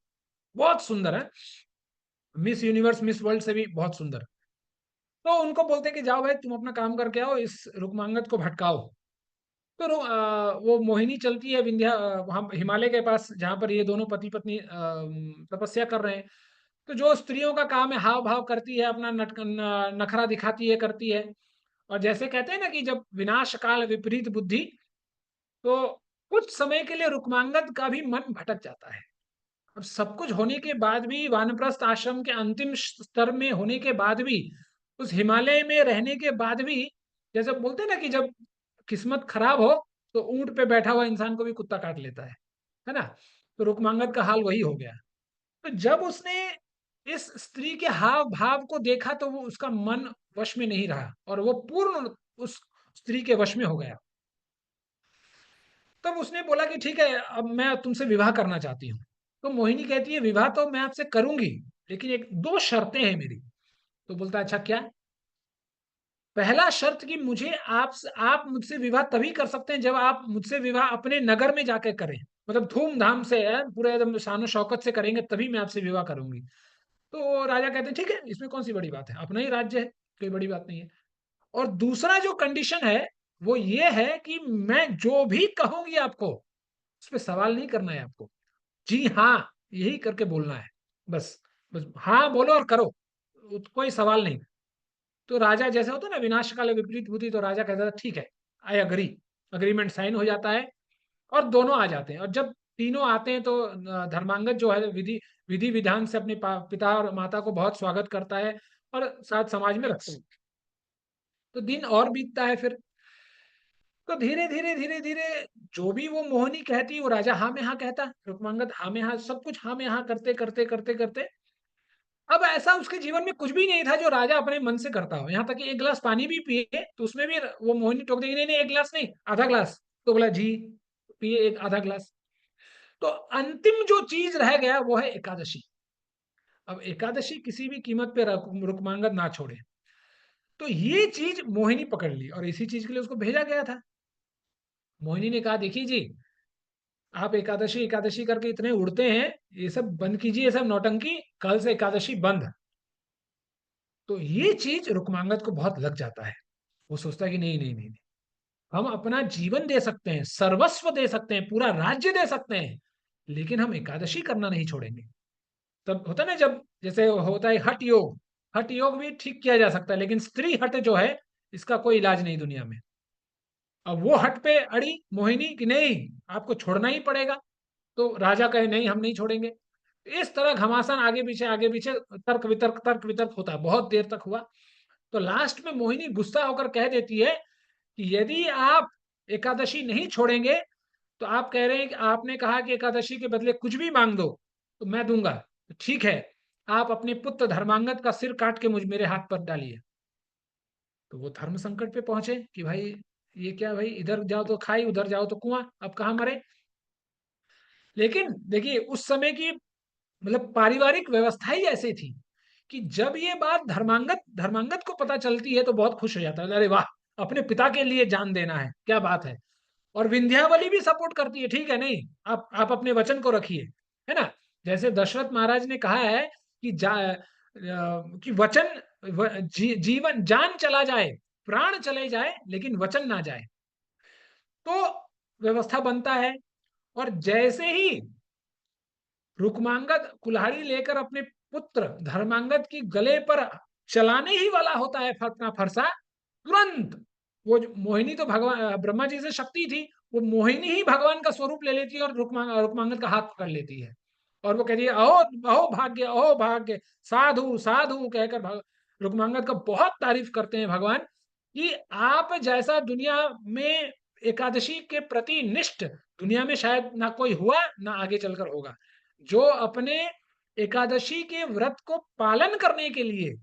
बहुत सुंदर है, मिस यूनिवर्स मिस वर्ल्ड से भी बहुत सुंदर। तो उनको बोलते हैं कि जाओ भाई तुम अपना काम करके आओ, इस रुक्मांगद को भटकाओ। तो वो मोहिनी चलती है वहां हिमालय के पास, जहां पर ये दोनों पति पत्नी तपस्या कर रहे हैं। तो जो स्त्रियों का काम है, हाव भाव करती है, अपना नखरा दिखाती है, करती है। और जैसे कहते हैं ना कि जब विनाश काल विपरीत बुद्धि, तो कुछ समय के लिए रुक्मांगद का भी मन भटक जाता है। अब सब कुछ होने के बाद भी, वानप्रस्थ आश्रम के अंतिम स्तर में होने के बाद भी, उस हिमालय में रहने के बाद भी, जैसे बोलते हैं ना कि जब किस्मत खराब हो, तो ऊंट पे बैठा हुआ इंसान को भी कुत्ता काट लेता है ना। तो रुक्मांगद का हाल वही हो गया। तो जब उसने इस स्त्री के हाव भाव को देखा, तो वो उसका मन वश में नहीं रहा, और वो पूर्ण उस स्त्री के वश में हो गया। तब उसने बोला कि ठीक है, अब मैं तुमसे विवाह करना चाहती हूँ। तो मोहिनी कहती है विवाह तो मैं आपसे करूंगी, लेकिन एक दो शर्तें हैं मेरी। तो बोलता है अच्छा क्या। पहला शर्त कि मुझे आप मुझसे विवाह तभी कर सकते हैं जब आप मुझसे विवाह अपने नगर में जाकर करें, मतलब धूमधाम से है, पूरे एकदम शान शौकत से करेंगे, तभी मैं आपसे विवाह करूंगी। तो राजा कहते हैं ठीक है, इसमें कौन सी बड़ी बात है, अपना ही राज्य है, कोई बड़ी बात नहीं है। और दूसरा जो कंडीशन है, वो ये है कि मैं जो भी कहूंगी आपको, उस पर सवाल नहीं करना है आपको, जी हाँ यही करके बोलना है, बस। बस हाँ बोलो और करो, कोई सवाल नहीं। तो राजा, जैसे होता है ना विनाश काल विपरीत बुद्धि, तो राजा कहता था ठीक है, आई अग्री। अग्रीमेंट साइन हो जाता है और दोनों आ जाते हैं। और जब तीनों आते हैं तो धर्मांगद जो है विधि विधि विधान से अपने पिता और माता को बहुत स्वागत करता है और साथ समाज में रखते हैं। तो दिन और बीतता है फिर। तो धीरे धीरे धीरे धीरे जो भी वो मोहिनी कहती वो राजा हाँ में हाँ कहता, रुक्मांगद हाँ में हाँ, सब कुछ हाँ में हाँ करते करते करते करते अब ऐसा उसके जीवन में कुछ भी नहीं था जो राजा अपने मन से करता हो। यहाँ तक कि एक गिलास पानी भी पिए तो उसमें भी वो मोहिनी टोक देगी, नहीं नहीं एक गिलास नहीं, आधा गिलास। तो बोला जी, पिए एक आधा गिलास। तो अंतिम जो चीज रह गया वो है एकादशी। अब एकादशी किसी भी कीमत पे रुक्मांगद ना छोड़े। तो ये चीज मोहिनी पकड़ ली और इसी चीज के लिए उसको भेजा गया था। मोहिनी ने कहा देखिए जी, आप एकादशी एकादशी करके इतने उड़ते हैं, ये सब बंद कीजिए, ये सब नौटंकी, कल से एकादशी बंद। तो ये चीज रुक्मांगद को बहुत लग जाता है। वो सोचता है कि नहीं नहीं नहीं नहीं, हम अपना जीवन दे सकते हैं, सर्वस्व दे सकते हैं, पूरा राज्य दे सकते हैं, लेकिन हम एकादशी करना नहीं छोड़ेंगे। तब होता ना, जब जैसे होता है हठ योग, हठ योग भी ठीक किया जा सकता है, लेकिन स्त्री हठ जो है इसका कोई इलाज नहीं दुनिया में। अब वो हट पे अड़ी मोहिनी कि नहीं, आपको छोड़ना ही पड़ेगा। तो राजा कहे नहीं हम नहीं छोड़ेंगे। इस तरह घमासान आगे पीछे तर्क वितर्क होता है, बहुत देर तक हुआ। तो लास्ट में मोहिनी गुस्सा होकर कह देती है कि यदि आप एकादशी नहीं छोड़ेंगे तो आप कह रहे हैं कि आपने कहा कि एकादशी के बदले कुछ भी मांग दो तो मैं दूंगा। तो ठीक है, आप अपने पुत्र धर्मांगद का सिर काट के मुझ मेरे हाथ पर डालिए। तो वो धर्म संकट पे पहुंचे कि भाई ये क्या भाई, इधर जाओ तो खाई, उधर जाओ तो कुआं, अब कहाँ मरे। लेकिन देखिए उस समय की मतलब पारिवारिक व्यवस्था ही ऐसी थी कि जब ये बात धर्मांगद धर्मांगद को पता चलती है तो बहुत खुश हो जाता है, अरे वाह, अपने पिता के लिए जान देना है, क्या बात है। और विंध्यावली भी सपोर्ट करती है, ठीक है, नहीं आप अपने वचन को रखिए, है ना। जैसे दशरथ महाराज ने कहा है कि कि वचन जीवन जान चला जाए, प्राण चले जाए, लेकिन वचन ना जाए। तो व्यवस्था बनता है। और जैसे ही रुक्मांगद कुल्हाड़ी लेकर अपने पुत्र धर्मांगद की गले पर चलाने ही वाला होता है अपना फरसा, तुरंत वो मोहिनी तो भगवान ब्रह्मा जी से शक्ति थी, वो मोहिनी ही भगवान का स्वरूप ले लेती है और रुक्मांगद का हाथ पकड़ लेती है। और वो कहती है अहो अहो भाग्य, अहो भाग्य, साधु साधु कहकर रुक्मांगद का बहुत तारीफ करते हैं भगवान कि आप जैसा दुनिया में एकादशी के प्रति निष्ठ दुनिया में शायद ना कोई हुआ ना आगे चलकर होगा, जो अपने एकादशी के व्रत को पालन करने के लिए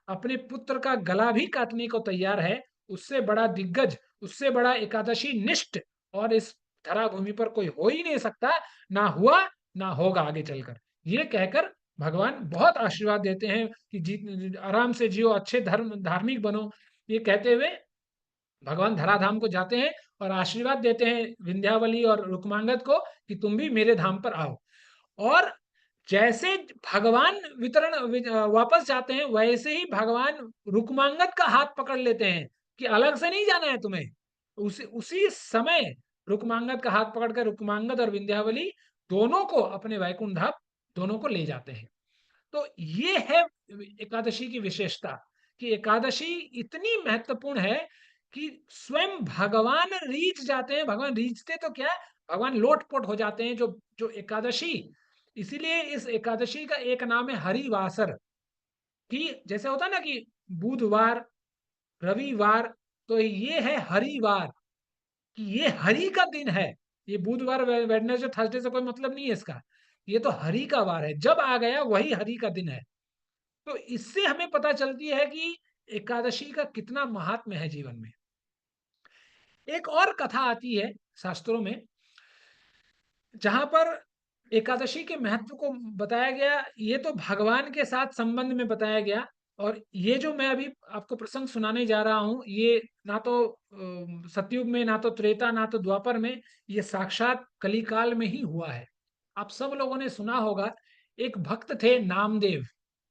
अपने पुत्र का गला भी काटने को तैयार है, उससे बड़ा दिग्गज, उससे बड़ा एकादशी निष्ठ और इस धरा भूमि पर कोई हो ही नहीं सकता, ना हुआ ना होगा आगे चलकर। ये कहकर भगवान बहुत आशीर्वाद देते हैं कि जी आराम से जियो, अच्छे धर्म धार्मिक बनो। ये कहते हुए भगवान धराधाम को जाते हैं और आशीर्वाद देते हैं विंध्यावली और रुक्मांगद को कि तुम भी मेरे धाम पर आओ। और जैसे भगवान वापस जाते हैं वैसे ही भगवान रुक्मांगद का हाथ पकड़ लेते हैं कि अलग से नहीं जाना है तुम्हें। उसी उसी समय रुक्मांगद का हाथ पकड़कर रुक्मांगद और विंध्यावली दोनों को अपने वैकुंठ धाम दोनों को ले जाते हैं। तो ये है एकादशी की विशेषता कि एकादशी इतनी महत्वपूर्ण है कि स्वयं भगवान रीझ जाते हैं। भगवान रीझते तो क्या, भगवान लोटपोट हो जाते हैं जो जो एकादशी। इसीलिए इस एकादशी का एक नाम है हरिवासर, कि जैसे होता है ना कि बुधवार, रविवार, तो ये है हरिवार, कि ये हरि का दिन है। ये बुधवार वेडनेसडे थर्सडे से कोई मतलब नहीं है इसका, ये तो हरि का वार है, जब आ गया वही हरि का दिन है। तो इससे हमें पता चलती है कि एकादशी का कितना महात्म्य है जीवन में। एक और कथा आती है शास्त्रों में जहां पर एकादशी के महत्व को बताया गया, ये तो भगवान के साथ संबंध में बताया गया। और ये जो मैं अभी आपको प्रसंग सुनाने जा रहा हूं, ये ना तो सतयुग में, ना तो त्रेता, ना तो द्वापर में, ये साक्षात कलिकाल में ही हुआ है। आप सब लोगों ने सुना होगा, एक भक्त थे नामदेव,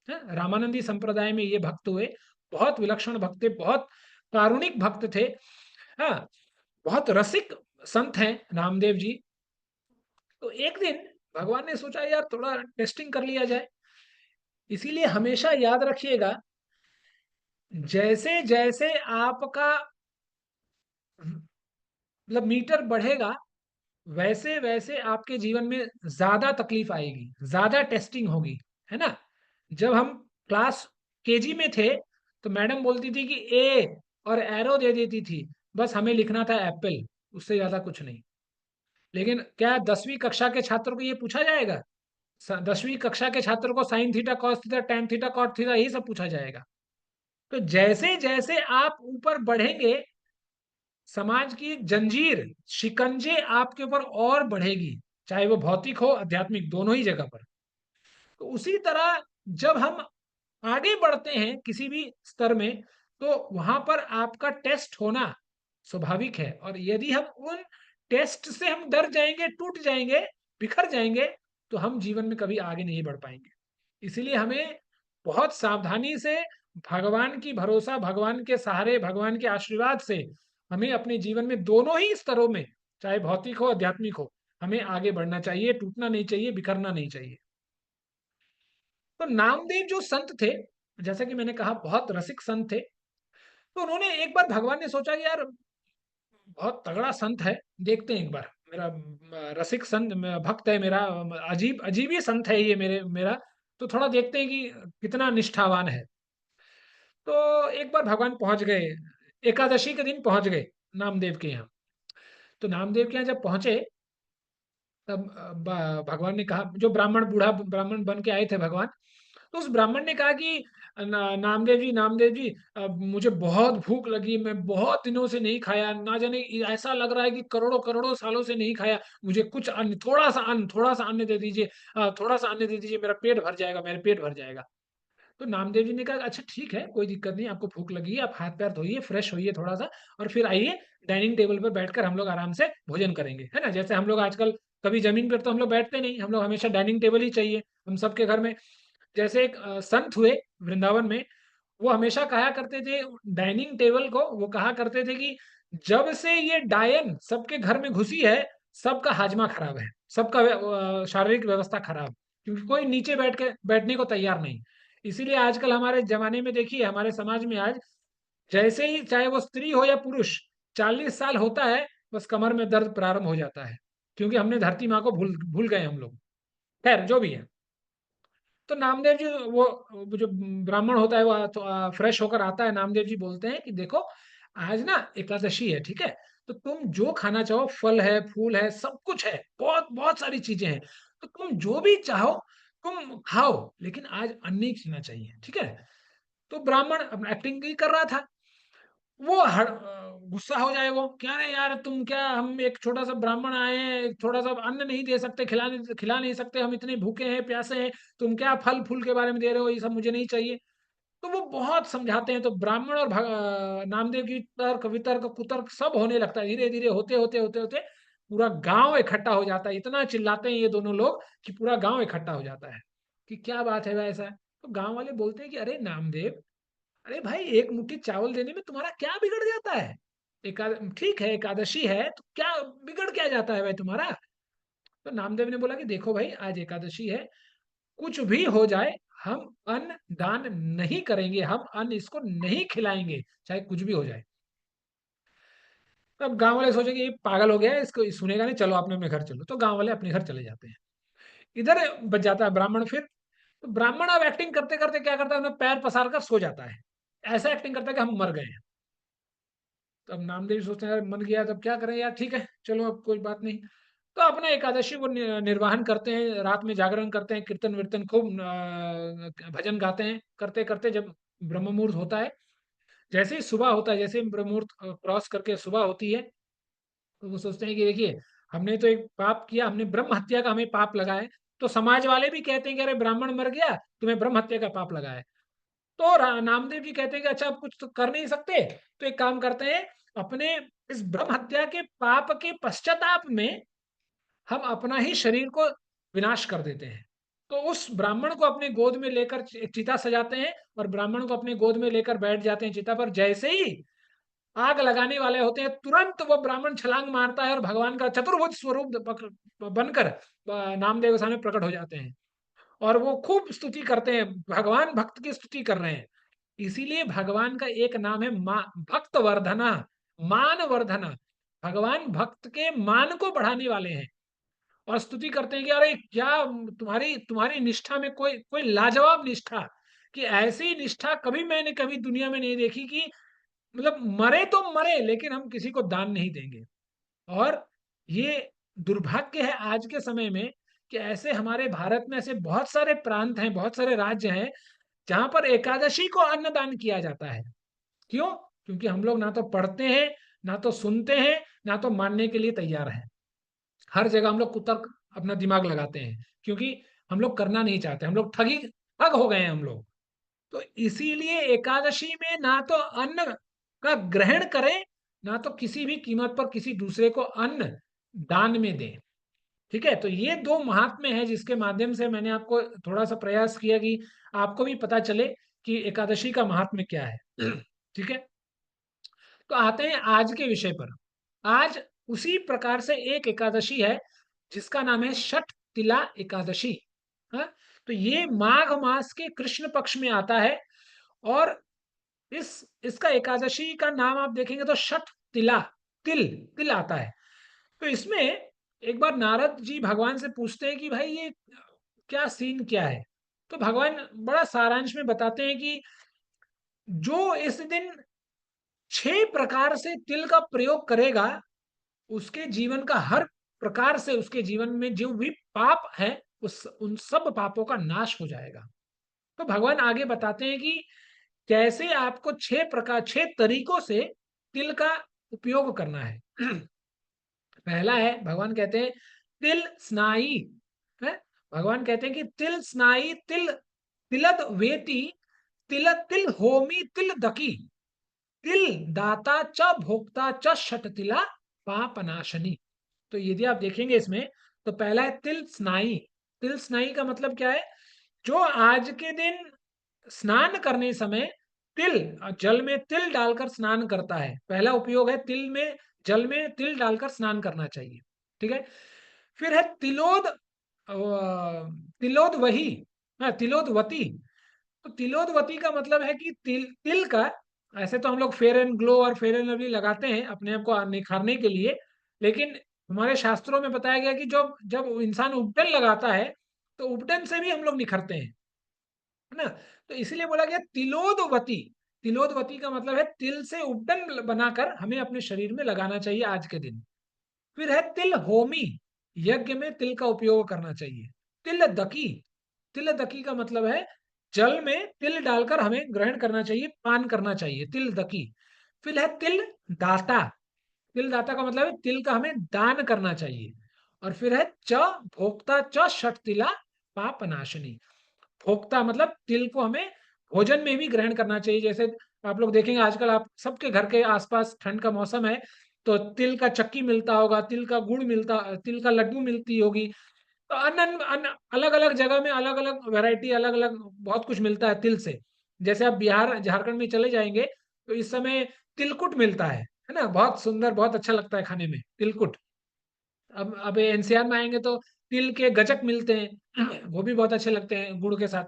रामानंदी संप्रदाय में ये भक्त हुए, बहुत विलक्षण भक्त थे, बहुत कारुणिक भक्त थे। हाँ, बहुत रसिक संत हैं नामदेव जी। तो एक दिन भगवान ने सोचा यार थोड़ा टेस्टिंग कर लिया जाए। इसीलिए हमेशा याद रखिएगा, जैसे जैसे आपका मतलब मीटर बढ़ेगा, वैसे-वैसे आपके जीवन में ज़्यादा तकलीफ आएगी, ज़्यादा टेस्टिंग होगी, है ना? जब हम क्लास केजी में थे, तो मैडम बोलती थी कि ए और एरो दे देती थी, बस हमें लिखना था एप्पल, उससे ज़्यादा कुछ नहीं। लेकिन क्या 10वीं कक्षा के छात्र को ये पूछा जाएगा? 10वीं कक्षा के छात्र को sine theta, cos theta, tan theta, cot theta यही सब पूछा जाएगा। तो जैसे-जैसे आप ऊपर बढ़ेंगे, समाज की जंजीर, शिकंजे आपके ऊपर और बढ़ेगी, चाहे वो भौतिक हो, आध्यात्मिक दोनों ही जगह पर। तो उसी तरह जब हम आगे बढ़ते हैं किसी भी स्तर में, तो वहाँ पर आपका टेस्ट होना स्वाभाविक है और यदि हम उन टेस्ट से हम डर जाएँगे, टूट जाएँगे, बिखर जाएँगे, तो हम जीवन में कभी आगे नहीं बढ़ पाएँगे। इसीलिए हमें बहुत सावधानी से भगवान की भरोसा, भगवान के सहारे, भगवान के आशीर्वाद से हमें अपने जीवन में दोनों ही स्तरों में, चाहे भौतिक हो, आध्यात्मिक हो, हमें आगे बढ़ना चाहिए, टूटना नहीं चाहिए, बिखरना नहीं चाहिए। तो नामदेव जो संत थे, जैसा कि मैंने कहा बहुत रसिक संत थे, तो उन्होंने एक बार भगवान ने सोचा कि यार बहुत तगड़ा संत है, देखते हैं एक बार, मेरा रसिक संत भक्त है मेरा, अजीब अजीब ही संत है ये मेरा, तो थोड़ा देखते हैं कि कितना निष्ठावान है। तो एक बार भगवान पहुँच गए, एकादशी के दिन पहुँच गए नामदेव के यहाँ। तो नामदेव के यहाँ जब पहुँचे, तब भगवान ने कहा, जो ब्राह्मण बूढ़ा ब्राह्मण बन के आए थे भगवान, तो उस ब्राह्मण ने कहा कि नामदेव जी, मुझे बहुत भूख लगी, मैं बहुत दिनों से नहीं खाया, ना जाने ऐसा लग रहा है कि करोड़ों करोड़ों सालों से नहीं खाया, मुझे कुछ अन्न, थोड़ा सा अन्न दे दीजिए, थोड़ा सा अन्न दे दीजिए, मेरा पेट भर जाएगा, मेरा पेट भर जाएगा। तो नामदेव जी ने कहा, अच्छा ठीक है, कोई दिक्कत नहीं, आपको भूख लगी है, आप हाथ पैर धोइए, फ्रेश होइए थोड़ा सा, और फिर आइए डाइनिंग टेबल पर बैठकर हम लोग आराम से भोजन करेंगे, है ना? जैसे हम लोग आजकल कभी जमीन पर तो हम लोग बैठते नहीं, हम लोग हमेशा डाइनिंग टेबल ही चाहिए, हम सबके घर में। जैसे एक संत हुए वृंदावन में, वो हमेशा कहा करते थे डाइनिंग टेबल को, वो कहा करते थे कि जब से ये डायन सबके घर में घुसी है, सबका हाजमा खराब है, सबका शारीरिक व्यवस्था खराब, क्योंकि कोई नीचे बैठने को तैयार नहीं। इसीलिए आजकल हमारे जमाने में देखिए, हमारे समाज में आज जैसे ही चाहे वो स्त्री हो या पुरुष, 40 साल होता है, बस कमर में दर्द प्रारंभ हो जाता है, क्योंकि हमने धरती माँ को भूल भूल गए हम लोग। खैर जो भी है, तो नामदेव जी, वो जो ब्राह्मण होता है, वो तो फ्रेश होकर आता है, नामदेव जी बोलते हैं कि देखो, आज ना एकादशी है, ठीक है? तो तुम जो खाना चाहो, फल है, फूल है, सब कुछ है, बहुत बहुत सारी चीजें हैं, तो तुम जो भी चाहो तुम खाओ, लेकिन आज अन्न नहीं खाना चाहिए, ठीक है? तो ब्राह्मण अपना एक्टिंग ही कर रहा था, वो गुस्सा हो जाए, वो क्या रे यार, तुम क्या, हम एक छोटा सा ब्राह्मण आए हैं, एक थोड़ा सा अन्न नहीं दे सकते, खिला नहीं सकते, हम इतने भूखे हैं, प्यासे हैं, तुम क्या फल फूल के बारे में दे रहे हो, ये सब मुझे नहीं चाहिए। तो वो बहुत समझाते हैं, तो ब्राह्मण और नामदेव की तर्क वितर्क कुतर्क सब होने लगता है, धीरे धीरे होते होते होते होते पूरा गांव इकट्ठा हो जाता है, इतना चिल्लाते हैं ये दोनों लोग कि पूरा गांव इकट्ठा हो जाता है कि क्या बात है वैसा। तो गांव वाले बोलते हैं कि अरे नामदेव, अरे भाई एक मुट्ठी चावल देने में तुम्हारा क्या बिगड़ जाता है? ठीक है, एकादशी है, तो क्या बिगड़ क्या जाता है भाई तुम्हारा? तो नामदेव ने बोला कि देखो भाई, आज एकादशी है, कुछ भी हो जाए, हम अन्न दान नहीं करेंगे, हम अन्न इसको नहीं खिलाएंगे, चाहे कुछ भी हो जाए। तब गांव वाले सोचे कि ये पागल हो गया है, इसको सुनेगा नहीं, चलो अपने अपने घर चलो, तो गांव वाले अपने घर चले जाते हैं। इधर बच जाता है ब्राह्मण फिर। तो ब्राह्मण अब एक्टिंग करते करते क्या करता है, अपना पैर पसार कर सो जाता है, ऐसा एक्टिंग करता है कि हम मर गए हैं। तो अब नामदेव सोचते हैं, यार मन गया, तब क्या करें यार, ठीक है चलो, अब कोई बात नहीं। तो अपना एकादशी को निर्वाहन करते हैं, रात में जागरण करते हैं, कीर्तन वीर्तन खूब भजन गाते हैं, करते करते जब ब्रह्म मुहूर्त होता है, जैसे ही सुबह होता है, जैसे ही ब्रह्म मुहूर्त क्रॉस करके सुबह होती है, तो वो सोचते हैं कि देखिए, हमने तो एक पाप किया, हमने ब्रह्म हत्या का हमें पाप लगा है। तो समाज वाले भी कहते हैं कि अरे ब्राह्मण मर गया, तुम्हें ब्रह्म हत्या का पाप लगा है। तो नामदेव जी कहते हैं कि अच्छा, अब कुछ तो कर नहीं सकते, तो एक काम करते हैं, अपने इस ब्रह्म हत्या के पाप के पश्चाताप में हम अपना ही शरीर को विनाश कर देते हैं। तो उस ब्राह्मण को अपने गोद में लेकर चिता सजाते हैं, और ब्राह्मण को अपने गोद में लेकर बैठ जाते हैं चिता पर। जैसे ही आग लगाने वाले होते हैं, तुरंत वो ब्राह्मण छलांग मारता है और भगवान का चतुर्भुज स्वरूप बनकर नामदेव के सामने प्रकट हो जाते हैं, और वो खूब स्तुति करते हैं, भगवान भक्त की स्तुति कर रहे हैं। इसीलिए भगवान का एक नाम है भक्त वर्धना, मान वर्धना। भगवान भक्त के मान को बढ़ाने वाले हैं और स्तुति करते हैं कि अरे क्या तुम्हारी तुम्हारी निष्ठा में कोई कोई लाजवाब निष्ठा, कि ऐसी निष्ठा कभी मैंने कभी दुनिया में नहीं देखी कि मतलब मरे तो मरे लेकिन हम किसी को दान नहीं देंगे। और ये दुर्भाग्य है आज के समय में कि ऐसे हमारे भारत में ऐसे बहुत सारे प्रांत हैं, बहुत सारे राज्य हैं जहां पर एकादशी को अन्नदान किया जाता है। क्यों? क्योंकि हम लोग ना तो पढ़ते हैं, ना तो सुनते हैं, ना तो मानने के लिए तैयार हैं। हर जगह हम लोग कुतर्क अपना दिमाग लगाते हैं क्योंकि हम लोग करना नहीं चाहते, हम लोग ठग हो गए हैं हम लोग। तो इसीलिए एकादशी में ना तो अन्न का ग्रहण करें, ना तो किसी भी कीमत पर किसी दूसरे को अन्न दान में दें। ठीक है, तो ये दो महात्म्य है जिसके माध्यम से मैंने आपको थोड़ा सा प्रयास किया कि आपको भी पता चले कि एकादशी का महात्म्य क्या है। ठीक है, तो आते हैं आज के विषय पर। आज उसी प्रकार से एक एकादशी है जिसका नाम है छठ तिला एकादशी। हाँ, तो ये माघ मास के कृष्ण पक्ष में आता है और इस इसका एकादशी का नाम आप देखेंगे तो छठ तिला, तिल तिल आता है। तो इसमें एक बार नारद जी भगवान से पूछते हैं कि भाई ये क्या सीन क्या है। तो भगवान बड़ा सारांश में बताते हैं कि जो इस दिन 6 प्रकार से तिल का प्रयोग करेगा उसके जीवन का हर प्रकार से उसके जीवन में जो भी पाप है उस उन सब पापों का नाश हो जाएगा। तो भगवान आगे बताते हैं कि कैसे आपको 6 प्रकार 6 तरीकों से तिल का उपयोग करना है। पहला है, भगवान कहते हैं तिल स्नाई है। भगवान कहते हैं कि तिल स्नाई तिल तिलद वेति तिल तिल होमी तिल दकी तिल दाता च भोक्ता च शततिला पापनाशनी। तो यदि आप देखेंगे इसमें तो पहला है तिल स्नाई। तिल स्नाई का मतलब क्या है? जो आज के दिन स्नान करने समय तिल जल में तिल डालकर स्नान करता है, पहला उपयोग है तिल में, जल में तिल डालकर स्नान करना चाहिए। ठीक है, फिर है तिलोद तिलोद वही, हाँ तिलोदवती। तो तिलोदवती का मतलब है कि तिल तिल का, ऐसे तो हम लोग फेयर एंड ग्लो और फेयर एंड लवली लगाते हैं अपने आप को निखारने के लिए, लेकिन हमारे शास्त्रों में बताया गया कि जब जब इंसान उपटन लगाता है तो उपटन से भी हम लोग निखरते हैं, है ना। तो इसीलिए बोला गया तिलोदवती। तिलोदवती का मतलब है तिल से उपटन बनाकर हमें अपने शरीर में लगाना चाहिए आज के दिन। फिर है तिल होमी, यज्ञ में तिल का उपयोग करना चाहिए। तिल दकी, तिल दकी का मतलब है जल में तिल डालकर हमें ग्रहण करना चाहिए, पान करना चाहिए, तिल दकी। फिर है तिल दाता, तिल दाता का मतलब है तिल का हमें दान करना चाहिए। और फिर है च भोक्ता च षट तिला पाप नाशनी। भोक्ता मतलब तिल को हमें भोजन में भी ग्रहण करना चाहिए। जैसे आप लोग देखेंगे आजकल आप सबके घर के आसपास ठंड का मौसम है तो तिल का चक्की मिलता होगा, तिल का गुड़ मिलता, तिल का लड्डू मिलती होगी। तो अन्य अलग अलग जगह में अलग अलग वैरायटी, अलग अलग बहुत कुछ मिलता है तिल से। जैसे आप बिहार झारखंड में चले जाएंगे तो इस समय तिलकुट मिलता है ना, बहुत सुंदर, बहुत अच्छा लगता है खाने में तिलकुट। अब एनसीआर में आएंगे तो तिल के गजक मिलते हैं, वो भी बहुत अच्छे लगते हैं गुड़ के साथ।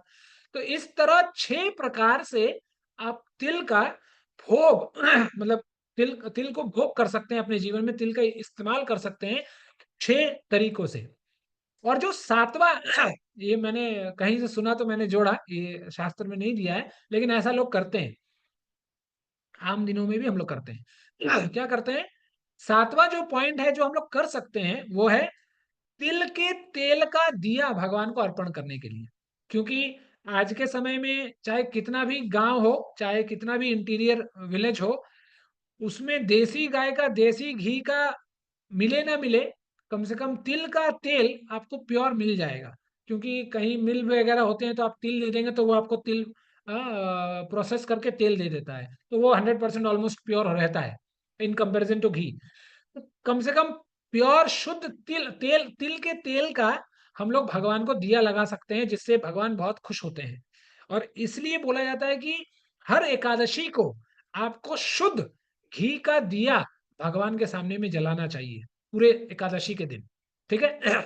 तो इस तरह 6 प्रकार से आप तिल का भोग मतलब तिल तिल को भोग कर सकते हैं, अपने जीवन में तिल का इस्तेमाल कर सकते हैं 6 तरीकों से। और जो सातवां ये मैंने कहीं से सुना तो मैंने जोड़ा, ये शास्त्र में नहीं दिया है लेकिन ऐसा लोग करते हैं, आम दिनों में भी हम लोग करते हैं। क्या करते हैं? सातवां जो पॉइंट है जो हम लोग कर सकते हैं वो है तिल के तेल का दिया भगवान को अर्पण करने के लिए। क्योंकि आज के समय में चाहे कितना भी गांव हो, चाहे कितना भी इंटीरियर विलेज हो, उसमें देसी गाय का देसी घी का मिले ना मिले, कम से कम तिल का तेल आपको प्योर मिल जाएगा। क्योंकि कहीं मिल वगैरह होते हैं तो आप तिल दे देंगे तो वो आपको तिल प्रोसेस करके तेल दे देता है, तो वो 100% ऑलमोस्ट प्योर रहता है इन कंपैरिजन टू घी। तो कम से कम प्योर शुद्ध तिल के तेल का हम लोग भगवान को दिया लगा सकते हैं जिससे भगवान बहुत खुश होते हैं। और इसलिए बोला जाता है कि हर एकादशी को आपको शुद्ध घी का दिया भगवान के सामने में जलाना चाहिए पूरे एकादशी के दिन। ठीक है।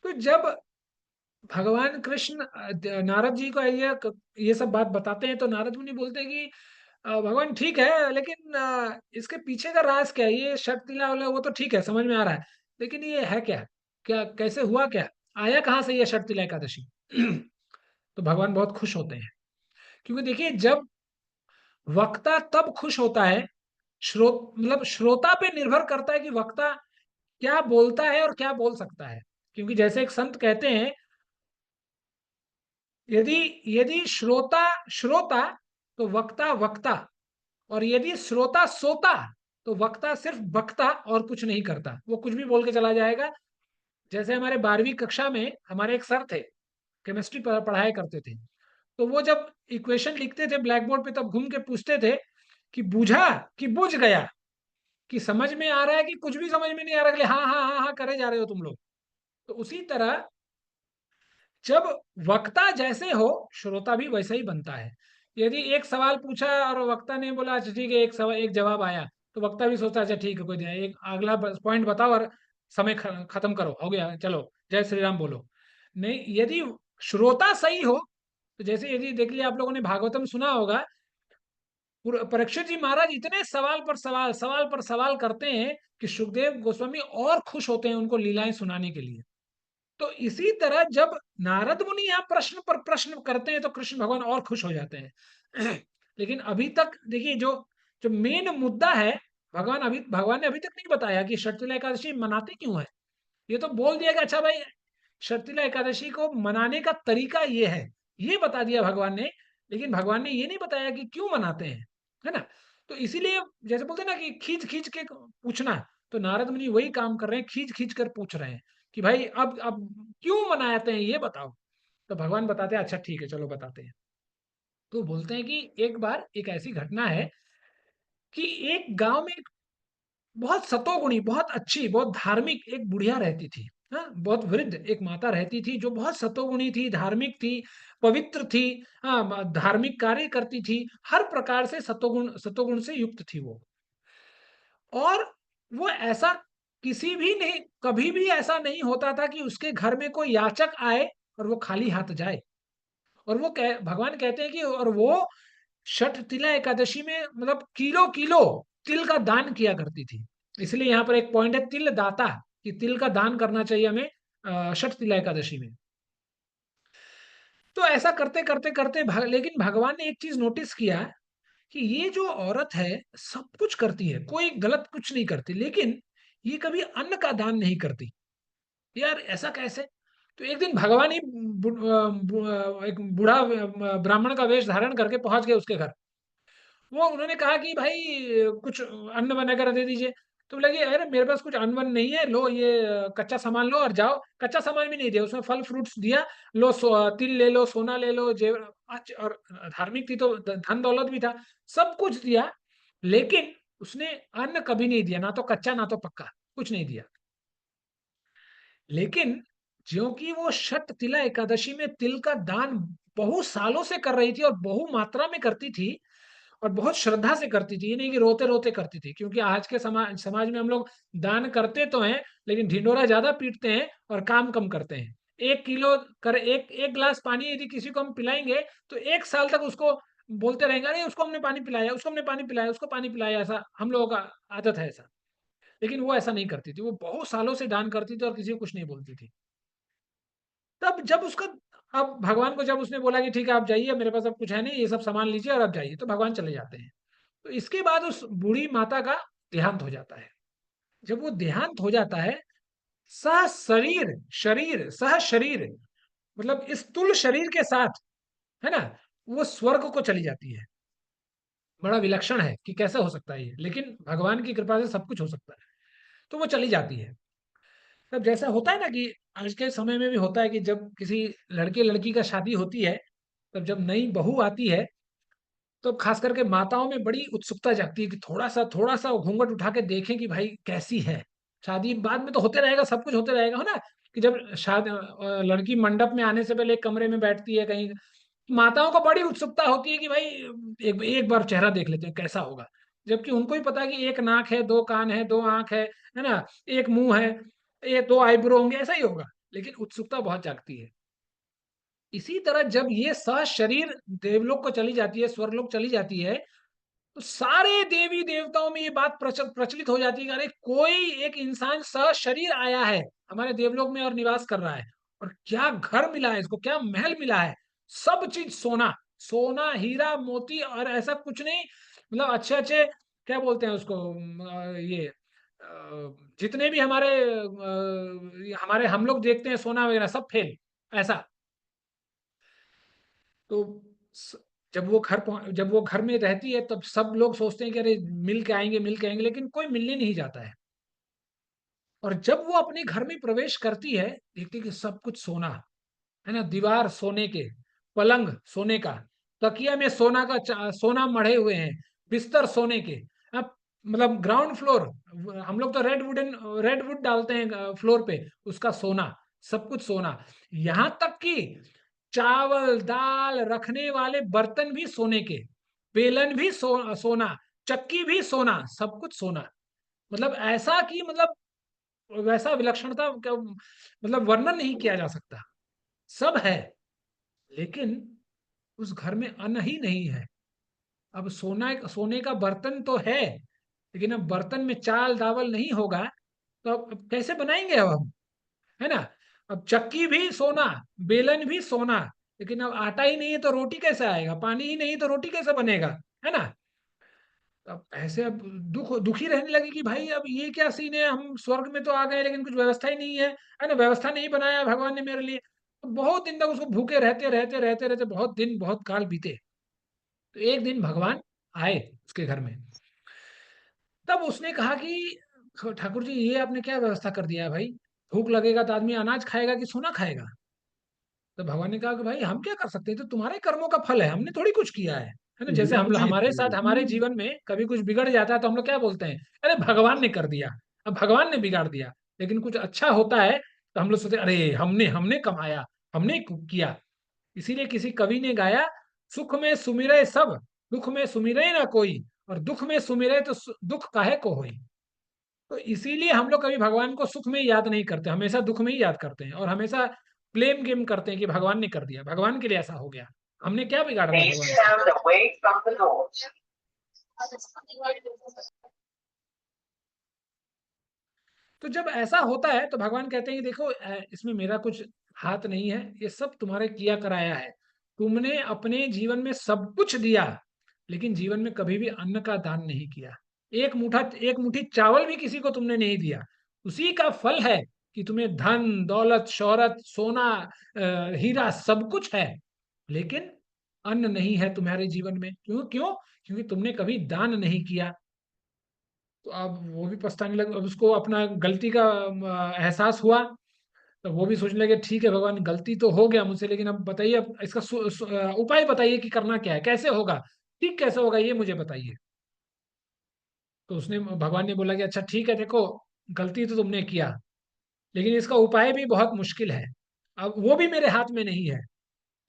तो जब भगवान कृष्ण नारद जी को ये सब बात बताते हैं तो नारद मुनि बोलते हैं कि भगवान ठीक है, लेकिन इसके पीछे का राज क्या है? ये शर्त-तिला वाला वो तो ठीक है, समझ में आ रहा है, लेकिन ये है क्या? क्या कैसे हुआ क्या? आया कहाँ से ये शर्त-तिला एकादशी? तो भगवान बहुत खुश होते हैं, क्योंकि देखिए जब वक्ता तब खुश होता है, मतलब श्रोता पे निर्भर करता है कि वक्ता क्या बोलता है और क्या बोल सकता है। क्योंकि जैसे एक संत कहते हैं, यदि यदि श्रोता श्रोता तो वक्ता वक्ता, और यदि श्रोता सोता तो वक्ता सिर्फ बकता और कुछ नहीं करता, वो कुछ भी बोल के चला जाएगा। जैसे हमारे 12वीं कक्षा में हमारे एक सर थे, केमिस्ट्री पढ़ाया करते थे, तो वो जब इक्वेशन लिखते थे ब्लैक बोर्ड पे तब घूम के पूछते थे कि बूझा कि बुझ गया, कि समझ में आ रहा है कि कुछ भी समझ में नहीं आ रहा, कि हाँ हाँ हाँ हाँ करे जा रहे हो तुम लोग। तो उसी तरह जब वक्ता जैसे हो, श्रोता भी वैसा ही बनता है। यदि एक सवाल पूछा और वक्ता ने बोला अच्छा ठीक है, एक सवाल एक जवाब आया, तो वक्ता भी सोचता अच्छा ठीक है कोई नहीं, एक अगला पॉइंट बताओ और समय खत्म करो, हो गया चलो जय श्री राम बोलो। नहीं, यदि श्रोता सही हो, तो जैसे यदि देख लिया आप लोगों ने भागवतम सुना होगा, परीक्षित जी महाराज इतने सवाल पर सवाल करते हैं कि सुखदेव गोस्वामी और खुश होते हैं उनको लीलाएं सुनाने के लिए। तो इसी तरह जब नारद मुनि यहाँ प्रश्न पर प्रश्न करते हैं तो कृष्ण भगवान और खुश हो जाते हैं। लेकिन अभी तक देखिए जो जो मेन मुद्दा है, भगवान ने अभी तक नहीं बताया कि शर्तिला एकादशी मनाते क्यों है। ये तो बोल दिया कि अच्छा भाई शर्तिला एकादशी को मनाने का तरीका ये है, ये बता दिया भगवान ने। लेकिन भगवान ने ये नहीं बताया कि क्यों मनाते हैं, है ना। तो इसीलिए जैसे बोलते हैं ना कि खींच खींच के पूछना, तो नारद मुनि वही काम कर रहे हैं, खींच खींच कर पूछ रहे हैं कि भाई अब क्यों मनाते हैं ये बताओ। तो भगवान बताते हैं अच्छा ठीक है चलो बताते हैं। तो बोलते हैं कि एक बार एक ऐसी घटना है कि एक गांव में एक बहुत सतोगुणी, बहुत अच्छी, बहुत धार्मिक एक बुढ़िया रहती थी। हाँ, बहुत वृद्ध एक माता रहती थी जो बहुत सतोगुणी थी, धार्मिक थी, पवित्र थी। हाँ, धार्मिक कार्य करती थी, हर प्रकार से सतोगुण सतोगुण से युक्त थी वो। और वो ऐसा किसी भी नहीं, कभी भी ऐसा नहीं होता था कि उसके घर में कोई याचक आए और वो खाली हाथ जाए। और भगवान कहते हैं कि और वो छठ तिला एकादशी में मतलब किलो किलो तिल का दान किया करती थी। इसलिए यहाँ पर एक पॉइंट है तिल दाता, कि तिल का दान करना चाहिए हमें छठ तिला एकादशी में। तो ऐसा करते करते करते लेकिन भगवान ने एक चीज नोटिस किया कि ये जो औरत है सब कुछ करती है, कोई गलत कुछ नहीं करती, लेकिन ये कभी अन्न का दान नहीं करती। यार ऐसा कैसे? तो एक दिन भगवान ही एक बूढ़ा ब्राह्मण का वेश धारण करके पहुंच गए उसके घर। वो उन्होंने कहा कि भाई कुछ अन्न बनाकर दे दीजिए। तो बोला कि अरे मेरे पास कुछ अन्न वन्न नहीं है, लो ये कच्चा सामान लो और जाओ। कच्चा सामान भी नहीं दिया, उसमें फल फ्रूट्स दिया। लो तिल ले लो, सोना ले लो, जेवर और धार्मिक थी तो धन दौलत भी था, सब कुछ दिया। लेकिन उसने अन्न कभी नहीं दिया, ना तो कच्चा ना तो पक्का, कुछ नहीं दिया। लेकिन ज्यों कि वो शत तिला एकादशी में तिल का दान बहुत सालों से कर रही थी और बहु मात्रा में करती थी और बहुत श्रद्धा से करती थी, ये नहीं कि रोते रोते करती थी। क्योंकि आज के समाज में हम लोग दान करते तो हैं, लेकिन ढिंडोरा ज्यादा पीटते हैं और काम कम करते हैं। 1 किलो कर एक एक गिलास पानी यदि किसी को हम पिलाएंगे तो 1 साल तक उसको बोलते रहेंगे अरे उसको हमने पानी पिलाया, उसको हमने पानी पिलाया, उसको पानी पिलाया। ऐसा हम लोगों का आदत है ऐसा। लेकिन वो ऐसा नहीं करती थी, वो बहुत सालों से दान करती थी और किसी को कुछ नहीं बोलती थी। तब जब उसका अब भगवान को जब उसने बोला कि ठीक है आप जाइए, मेरे पास अब कुछ है नहीं, ये सब सामान लीजिए और आप जाइए, तो भगवान चले जाते हैं। तो इसके बाद उस बूढ़ी माता का देहांत हो जाता है। जब वो देहांत हो जाता है, सह शरीर शरीर सह शरीर मतलब इस तुल शरीर के साथ, है ना, वो स्वर्ग को चली जाती है। बड़ा विलक्षण है कि कैसे हो सकता है ये, लेकिन भगवान की कृपा से सब कुछ हो सकता है। तो वो चली जाती है। तब जैसा होता है ना कि आज के समय में भी होता है कि जब किसी लड़के लड़की का शादी होती है, तब जब नई बहू आती है तो खास करके माताओं में बड़ी उत्सुकता जागती है कि थोड़ा सा घूंघट उठा के देखें कि भाई कैसी है। शादी बाद में तो होते रहेगा, सब कुछ होते रहेगा, है ना। कि जब शादी लड़की मंडप में आने से पहले एक कमरे में बैठती है कहीं, माताओं को बड़ी उत्सुकता होती है कि भाई एक बार चेहरा देख लेते हैं कैसा होगा। जबकि उनको ही पता है कि एक नाक है, दो कान है, दो आंख है ना, एक मुंह है, ये दो आईब्रो होंगे, ऐसा ही होगा। लेकिन उत्सुकता बहुत जागती है। इसी तरह जब ये सह शरीर देवलोक को चली जाती है, स्वर्गलोक चली जाती है, तो सारे देवी देवताओं में ये बात प्रचलित हो जाती है कि अरे कोई एक इंसान सशरीर आया है हमारे देवलोक में और निवास कर रहा है, और क्या घर मिला है इसको, क्या महल मिला है, सब चीज सोना, सोना हीरा मोती, और ऐसा कुछ नहीं, मतलब अच्छे अच्छे क्या बोलते हैं उसको, ये जितने भी हमारे हम लोग देखते हैं सोना वगैरह सब फेल, ऐसा। तो स- जब वो घर में रहती है तब सब लोग सोचते हैं कि अरे मिल के आएंगे, मिल के आएंगे, लेकिन कोई मिलने नहीं जाता है। और जब वो अपने घर में प्रवेश करती है, देखती है कि सब कुछ सोना है ना, दीवार सोने के, पलंग सोने का, तकिया में सोना मढ़े हुए हैं, बिस्तर सोने के। अब मतलब ग्राउंड फ्लोर, हम लोग तो रेड वुड डालते हैं फ्लोर पे, उसका सोना, सब कुछ सोना। यहां तक कि चावल दाल रखने वाले बर्तन भी सोने के, बेलन भी सोना, चक्की भी सोना, सब कुछ सोना। मतलब ऐसा कि मतलब वैसा विलक्षणता मतलब वर्णन नहीं किया जा सकता। सब है, लेकिन उस घर में अन्न ही नहीं है। अब सोने का बर्तन तो है, लेकिन अब बर्तन में चाल दावल नहीं होगा, तो अब कैसे बनाएंगे अब हम, है ना। अब चक्की भी सोना, बेलन भी सोना, लेकिन अब आटा ही नहीं है तो रोटी कैसे आएगा, पानी ही नहीं तो रोटी कैसे बनेगा, है ना। अब ऐसे अब दुखी रहने लगे कि भाई अब ये क्या सीन है, हम स्वर्ग में तो आ गए लेकिन कुछ व्यवस्था ही नहीं है ना, व्यवस्था नहीं बनाया भगवान ने मेरे लिए। तो बहुत दिन तक उसको भूखे रहते रहते रहते रहते बहुत दिन बहुत काल बीते। तो एक दिन भगवान आए उसके घर में। तब उसने कहा कि ठाकुर जी ये आपने क्या व्यवस्था कर दिया है भाई, भूख लगेगा तो आदमी अनाज खाएगा कि सोना खाएगा। तो भगवान ने कहा कि भाई हम क्या कर सकते हैं, तो तुम्हारे कर्मों का फल है, हमने थोड़ी कुछ किया है ना। जैसे हम जी हमारे साथ हमारे जी। जीवन में कभी कुछ बिगड़ जाता है तो हम लोग क्या बोलते हैं, अरे भगवान ने कर दिया, अब भगवान ने बिगाड़ दिया। लेकिन कुछ अच्छा होता है तो हम लोग सोचते हैं, अरे हमने हमने कमाया, हमने किया। इसीलिए किसी कवि ने गाया, सुख में सुमिरे सब, दुख में सुमिरे ना कोई, और दुख में सुमिरे तो दुख काहे को होई। तो इसीलिए हम लोग कभी भगवान को सुख में याद नहीं करते, हमेशा दुख में ही याद करते हैं, और हमेशा ब्लेम गेम करते हैं कि भगवान ने कर दिया, भगवान के लिए ऐसा हो गया, हमने क्या बिगाड़ा था भगवान से। तो जब ऐसा होता है तो भगवान कहते हैं कि देखो इसमें मेरा कुछ हाथ नहीं है, ये सब तुम्हारे किया कराया है। तुमने अपने जीवन में सब कुछ दिया, लेकिन जीवन में कभी भी अन्न का दान नहीं किया। एक मुट्ठी चावल भी किसी को तुमने नहीं दिया। उसी का फल है कि तुम्हें धन दौलत शोहरत सोना हीरा सब कुछ है, लेकिन अन्न नहीं है तुम्हारे जीवन में। क्यों क्यों? क्योंकि तुमने कभी दान नहीं किया। तो अब वो भी पछताने लगे, अब उसको अपना गलती का एहसास हुआ। तो वो भी सोचने लगे ठीक है भगवान, गलती तो हो गया मुझसे, लेकिन अब बताइए अब इसका उपाय बताइए कि करना क्या है, कैसे होगा, ठीक कैसे होगा, ये मुझे बताइए। तो उसने भगवान ने बोला कि अच्छा ठीक है, देखो गलती तो तुमने किया, लेकिन इसका उपाय भी बहुत मुश्किल है। अब वो भी मेरे हाथ में नहीं है,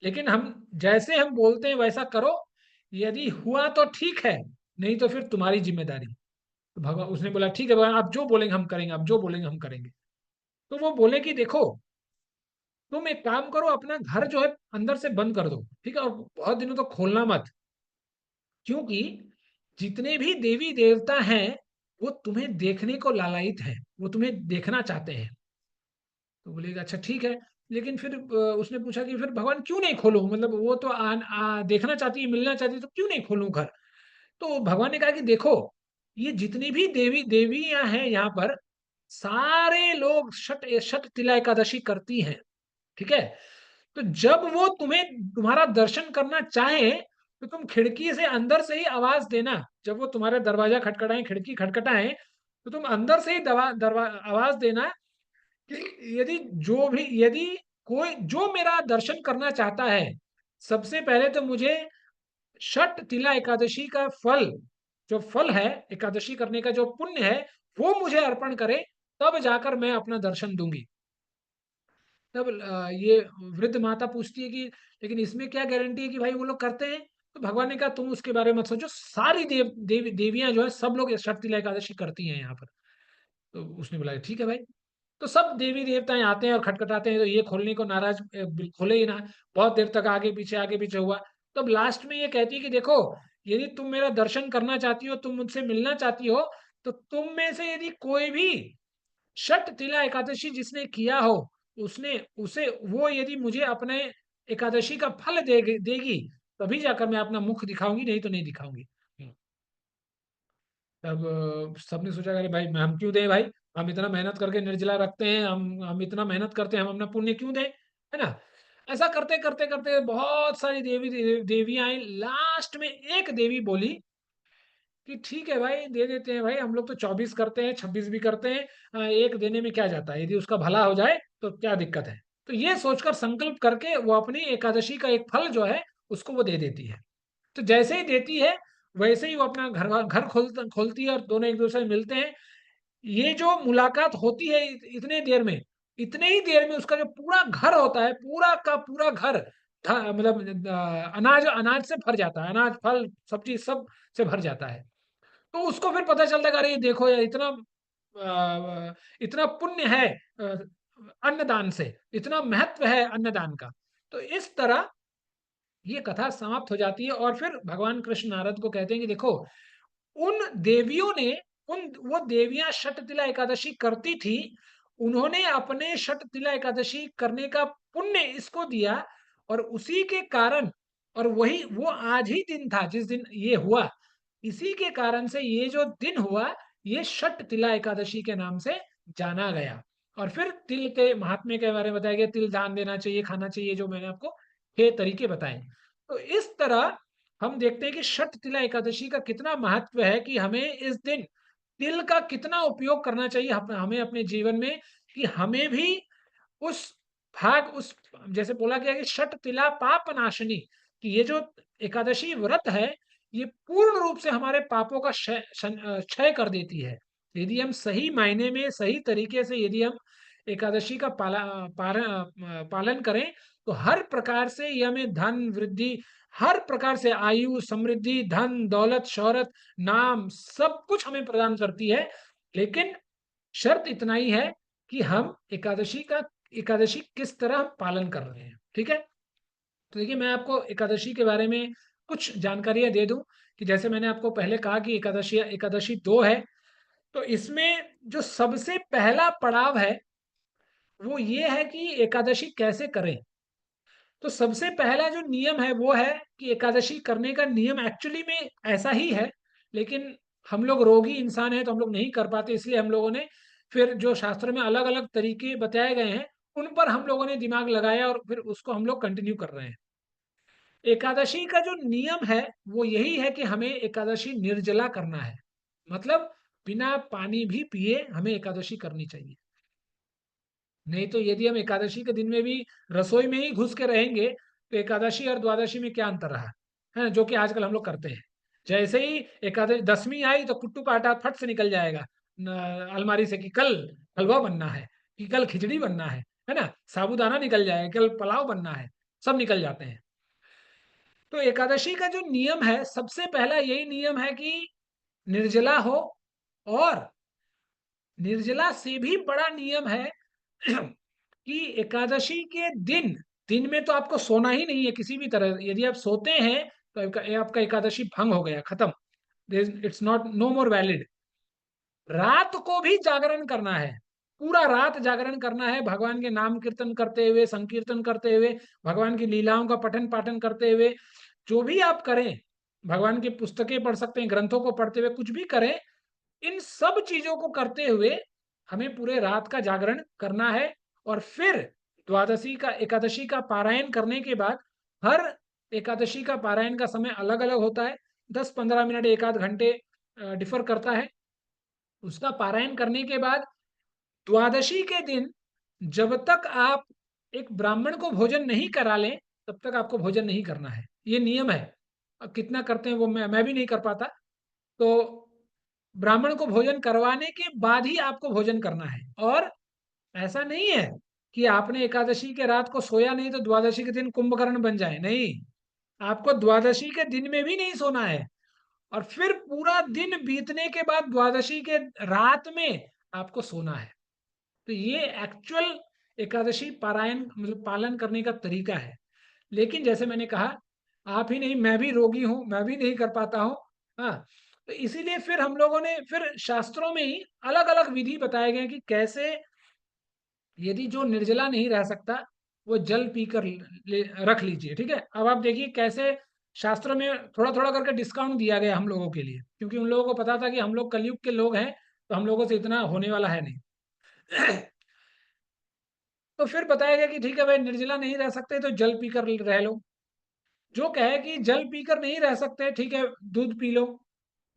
लेकिन हम जैसे हम बोलते हैं वैसा करो, यदि हुआ तो ठीक है, नहीं तो फिर तुम्हारी जिम्मेदारी। तो भगवान उसने बोला ठीक है भगवान, आप जो बोलेंगे हम करेंगे, आप जो बोलेंगे हम करेंगे। तो वो बोले कि देखो तुम एक काम करो, अपना घर जो है अंदर से बंद कर दो, ठीक है, और बहुत दिनों तक खोलना मत। क्योंकि जितने भी देवी देवता हैं वो तुम्हें देखने को लालायित हैं, वो तुम्हें देखना चाहते हैं। तो बोलेगा अच्छा ठीक है। लेकिन फिर उसने पूछा कि फिर भगवान क्यों नहीं खोलूं, मतलब वो तो देखना चाहती है, मिलना चाहती है, तो क्यों नहीं खोलूं घर। तो भगवान ने कहा कि देखो ये जितनी भी देवियां हैं यहाँ पर, सारे लोग शट तिला एकादशी करती हैं, ठीक है। तो जब वो तुम्हें तुम्हारा दर्शन करना चाहे, तो तुम खिड़की से अंदर से ही आवाज देना। जब वो तुम्हारे दरवाजा खटखटाएं, खिड़की खटखटाएं, तो तुम अंदर से ही आवाज देना कि यदि कोई जो मेरा दर्शन करना चाहता है, सबसे पहले तो मुझे शट तिला एकादशी का फल, जो फल है एकादशी करने का जो पुण्य है, वो मुझे अर्पण करे, तब जाकर मैं अपना दर्शन दूंगी। तब ये वृद्ध माता पूछती है कि लेकिन इसमें क्या गारंटी है कि भाई वो लोग करते हैं। तो भगवान ने कहा तुम उसके बारे में मत सोचो, सारी देवियां जो है सब लोग शट तिला एकादशी करती हैं यहाँ पर। तो उसने बोला ठीक है भाई। तो सब देवी देवताएं आते हैं और खटखटाते हैं, तो ये खोलने को नाराज, खोले ही ना। बहुत देर तक आगे पीछे हुआ। तब लास्ट में ये कहती है कि देखो यदि तुम मेरा दर्शन करना चाहती हो, तुम मुझसे मिलना चाहती हो, तो तुम में से यदि कोई भी षट तिला एकादशी जिसने किया हो, उसने उसे वो यदि मुझे अपने एकादशी का फल देगी, तभी जाकर मैं अपना मुख दिखाऊंगी, नहीं तो नहीं दिखाऊंगी। तब सबने सोचा अरे भाई हम क्यों दें भाई, हम इतना मेहनत करके निर्जला रखते हैं, हम इतना मेहनत करते हैं, हम अपना पुण्य क्यों दें, है ना। ऐसा करते करते करते बहुत सारी देवियां आई। लास्ट में एक देवी बोली कि ठीक है भाई, दे देते हैं भाई, हम लोग तो 24 करते हैं, 26 भी करते हैं, एक देने में क्या जाता है, यदि उसका भला हो जाए तो क्या दिक्कत है। तो ये सोचकर संकल्प करके वो अपनी एकादशी का एक फल जो है उसको वो दे देती है। तो जैसे ही देती है, वैसे ही वो अपना घर घर खोलती है और दोनों एक दूसरे से मिलते हैं। ये जो मुलाकात होती है इतने देर में, इतने ही देर में उसका जो पूरा घर होता है, पूरा का पूरा घर मतलब अनाज अनाज से भर जाता है, अनाज फल सब्जी सब से भर जाता है। तो उसको फिर पता चलता है कि अरे ये देखो यार, इतना पुण्य है अन्नदान से, इतना महत्व है अन्नदान का। तो इस तरह ये कथा समाप्त हो जाती है और फिर भगवान कृष्ण नारद को कहते हैं कि देखो, उन देवियों ने, उन वो देवियां शततिला एकादशी करती थी, उन्होंने अपने शततिला एकादशी करने का पुण्य इसको दिया, और उसी के कारण, और वही वो आज ही दिन था जिस दिन ये हुआ, इसी के कारण से ये जो दिन हुआ, ये शततिला एकादशी के नाम से जाना गया। और फिर तिल के महात्म्य के बारे में बताया गया, तिल दान देना चाहिए, खाना चाहिए, जो मैंने आपको 6 तरीके बताए। तो इस तरह हम देखते हैं कि शततिला एकादशी का कितना महत्व है, कि हमें इस दिन तिल का कितना उपयोग करना चाहिए हमें अपने जीवन में, कि हमें भी उस उस जैसे बोला गया कि शततिला पाप नाशनी, कि ये जो एकादशी व्रत है, ये पूर्ण रूप से हमारे पापों का क्षय कर देती है। यदि हम सही मायने में, सही तरीके से यदि हम एकादशी का पालन करें, तो हर प्रकार से ये हमें धन वृद्धि, हर प्रकार से आयु समृद्धि, धन दौलत शौहरत नाम सब कुछ हमें प्रदान करती है। लेकिन शर्त इतना ही है कि हम एकादशी किस तरह पालन कर रहे हैं। ठीक है। तो देखिए, मैं आपको एकादशी के बारे में कुछ जानकारियां दे दूं, कि जैसे मैंने आपको पहले कहा कि एकादशी एकादशी दो है। तो इसमें जो सबसे पहला पड़ाव है, वो ये है कि एकादशी कैसे करें। तो सबसे पहला जो नियम है वो है कि एकादशी करने का नियम एक्चुअली में ऐसा ही है, लेकिन हम लोग रोगी इंसान हैं तो हम लोग नहीं कर पाते, इसलिए हम लोगों ने फिर जो शास्त्र में अलग अलग तरीके बताए गए हैं, उन पर हम लोगों ने दिमाग लगाया और फिर उसको हम लोग कंटिन्यू कर रहे हैं। एकादशी का जो नियम है वो यही है कि हमें एकादशी निर्जला करना है, मतलब बिना पानी भी पिए हमें एकादशी करनी चाहिए। नहीं तो यदि हम एकादशी के दिन में भी रसोई में ही घुस के रहेंगे, तो एकादशी और द्वादशी में क्या अंतर रहा है, जो कि आजकल हम लोग करते हैं। जैसे ही एकादशी दसवीं आई तो कुट्टू का आटा फट से निकल जाएगा अलमारी से, कि कल हलवा बनना है, कि कल खिचड़ी बनना है ना, साबूदाना निकल जाएगा, कल पुलाव बनना है, सब निकल जाते हैं। तो एकादशी का जो नियम है, सबसे पहला यही नियम है कि निर्जला हो। और निर्जला से भी बड़ा नियम है कि एकादशी के दिन, दिन में तो आपको सोना ही नहीं है किसी भी तरह। यदि आप सोते हैं तो आपका एकादशी भंग हो गया, खत्म, it's not know more valid. रात को भी जागरण करना है, पूरा रात जागरण करना है, भगवान के नाम कीर्तन करते हुए, संकीर्तन करते हुए, भगवान की लीलाओं का पठन पाठन करते हुए, जो भी आप करें, भगवान की पुस्तकें पढ़ सकते हैं, ग्रंथों को पढ़ते हुए, कुछ भी करें, इन सब चीजों को करते हुए हमें पूरे रात का जागरण करना है। और फिर द्वादशी का एकादशी का पारायण करने के बाद, हर एकादशी का पारायण का समय अलग अलग होता है, 10-15 मिनट, एक आध घंटे डिफर करता है। उसका पारायण करने के बाद द्वादशी के दिन जब तक आप एक ब्राह्मण को भोजन नहीं करा लें, तब तक आपको भोजन नहीं करना है। ये नियम है। अब कितना करते हैं वो मैं भी नहीं कर पाता। तो ब्राह्मण को भोजन करवाने के बाद ही आपको भोजन करना है। और ऐसा नहीं है कि आपने एकादशी के रात को सोया नहीं तो द्वादशी के दिन कुंभकर्ण बन जाए, नहीं। आपको द्वादशी के दिन में भी नहीं सोना है, और फिर पूरा दिन बीतने के बाद द्वादशी के रात में आपको सोना है। तो ये एक्चुअल एकादशी पारायण मतलब पालन करने का तरीका है। लेकिन जैसे मैंने कहा, आप ही नहीं, मैं भी रोगी हूँ, मैं भी नहीं कर पाता हूँ। हाँ, तो इसीलिए फिर हम लोगों ने फिर शास्त्रों में ही अलग-अलग विधि बताए गए हैं कि कैसे, यदि जो निर्जला नहीं रह सकता, वो जल पीकर रख लीजिए, ठीक है। अब आप देखिए कैसे शास्त्रों में थोड़ा थोड़ा करके डिस्काउंट दिया गया हम लोगों के लिए, क्योंकि उन लोगों को पता था कि हम लोग कलयुग के लोग हैं, तो हम लोगों से इतना होने वाला है नहीं। तो फिर बताया गया कि ठीक है भाई, निर्जला नहीं रह सकते तो जल पीकर रह लो। जो कहे कि जल पीकर नहीं रह सकते, ठीक है, दूध पी लो।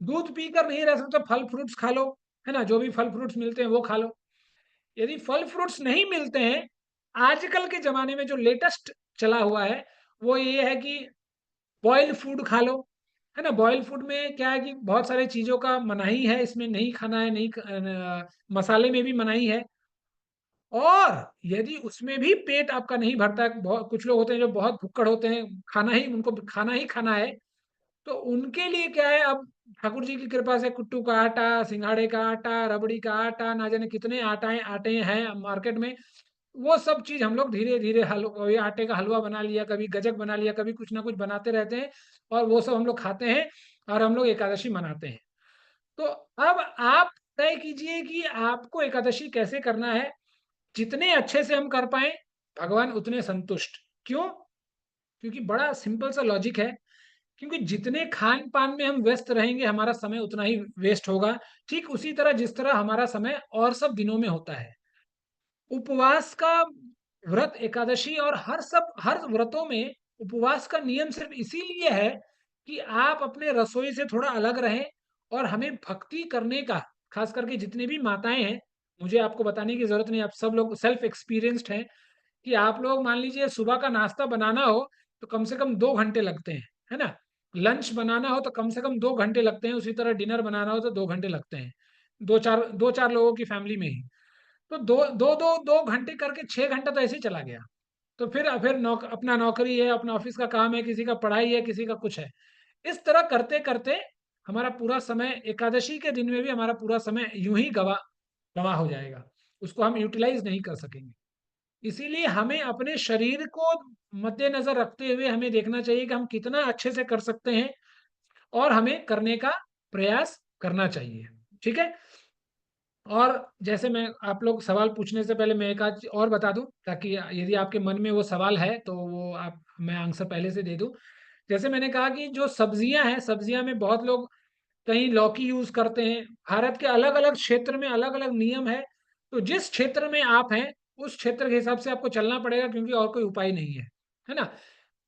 दूध पीकर नहीं रह सकते, फल फ्रूट्स खा लो, है ना, जो भी फल फ्रूट्स मिलते हैं वो खा लो। यदि फल फ्रूट्स नहीं मिलते हैं, आजकल के ज़माने में जो लेटेस्ट चला हुआ है, वो ये है कि बॉइल्ड फूड खा लो, है ना? बॉइल्ड फूड में क्या है कि बहुत सारी चीज़ों का मनाही है, इसमें नहीं खाना है, नहीं मसाले में भी मनाही है। और यदि उसमें भी पेट आपका नहीं भरता है, बहुत कुछ लोग होते हैं जो बहुत भुक्कड़ होते हैं, खाना ही उनको खाना है, तो उनके लिए क्या है, अब ठाकुर जी की कृपा से कुट्टू का आटा, सिंघाड़े का आटा, रबड़ी का आटा, ना जाने कितने आटे हैं मार्केट में। वो सब चीज़ हम लोग धीरे-धीरे ये आटे का हलवा बना लिया, कभी गजक बना लिया, कभी कुछ ना कुछ बनाते रहते हैं, और वो सब हम लोग खाते हैं और हम लोग एकादशी मनाते हैं। तो अब आप तय कीजिए कि आपको एकादशी कैसे करना है। जितने अच्छे से हम कर पाएँ, भगवान उतने संतुष्ट। क्यों? क्योंकि बड़ा सिंपल सा लॉजिक है। क्योंकि जितने खान-पान में हम व्यस्त रहेंगे, हमारा समय उतना ही वेस्ट होगा। ठीक उसी तरह जिस तरह हमारा समय और सब दिनों में होता है। उपवास का व्रत, एकादशी और हर व्रतों में उपवास का नियम सिर्फ़ इसीलिए है कि आप अपने रसोई से थोड़ा अलग रहें, और हमें भक्ति करने का, ख़ास करके जितनी भी माताएँ हैं, मुझे आपको बताने की ज़रूरत नहीं, आप सब लोग सेल्फ़ एक्सपीरियंस्ड हैं कि आप लोग मान लीजिए सुबह का नाश्ता बनाना हो, तो कम से कम 2 घंटे लगते हैं, है ना? लंच बनाना हो तो कम से कम 2 घंटे लगते हैं, उसी तरह डिनर बनाना हो तो 2 घंटे लगते हैं। 2-4 लोगों की फैमिली में ही। तो 2 घंटे करके 6 घंटा तो ऐसे ही चला गया। तो फिर अपना नौकरी है, अपना ऑफ़िस का काम है, किसी का पढ़ाई है, किसी का कुछ है। इस तरह करते-करते हमारा पूरा समय, एकादशी के दिन में भी हमारा पूरा समय यूँ ही गँवा हो जाएगा। उसको हम यूटिलाइज़ नहीं कर सकेंगे। इसीलिए हमें अपने शरीर को मद्देनज़र रखते हुए हमें देखना चाहिए कि हम कितना अच्छे से कर सकते हैं, और हमें करने का प्रयास करना चाहिए। ठीक है? और जैसे मैं, आप लोग सवाल पूछने से पहले मैं एक आध और बता दूँ, ताकि यदि आपके मन में वो सवाल है तो वो आप मैं आंसर पहले से दे दूँ। जैसे मैंने कहा कि जो सब्जियाँ हैं, सब्जियाँ में बहुत लोग कहीं लौकी यूज़ करते हैं। भारत के अलग-अलग क्षेत्र में अलग-अलग नियम है। तो जिस क्षेत्र में आप हैं, उस क्षेत्र के हिसाब से आपको चलना पड़ेगा, क्योंकि और कोई उपाय नहीं है। है ना?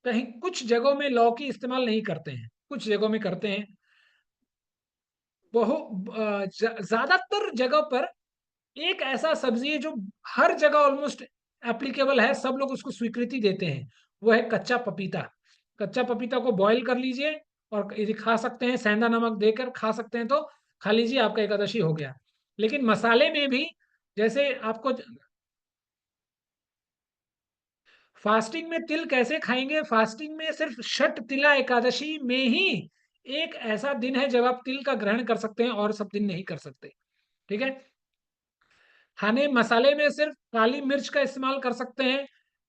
कहीं कुछ जगहों में लौकी इस्तेमाल नहीं करते हैं, कुछ जगहों में करते हैं। बहु ज़्यादातर जगह पर एक ऐसा सब्ज़ी है जो हर जगह ऑलमोस्ट एप्लीकेबल है, सब लोग उसको स्वीकृति देते हैं, वो है कच्चा पपीता। कच्चा पपीता को बॉयल कर लीजिए, और यदि खा सकते हैं, सेंधा नमक देकर खा सकते हैं तो खा लीजिए, आपका एकादशी हो गया। लेकिन मसाले में भी, जैसे आपको फास्टिंग में तिल कैसे खाएँगे? फास्टिंग में सिर्फ़ षटतिला एकादशी में ही एक ऐसा दिन है जब आप तिल का ग्रहण कर सकते हैं, और सब दिन नहीं कर सकते। ठीक है? खाने मसाले में सिर्फ़ काली मिर्च का इस्तेमाल कर सकते हैं।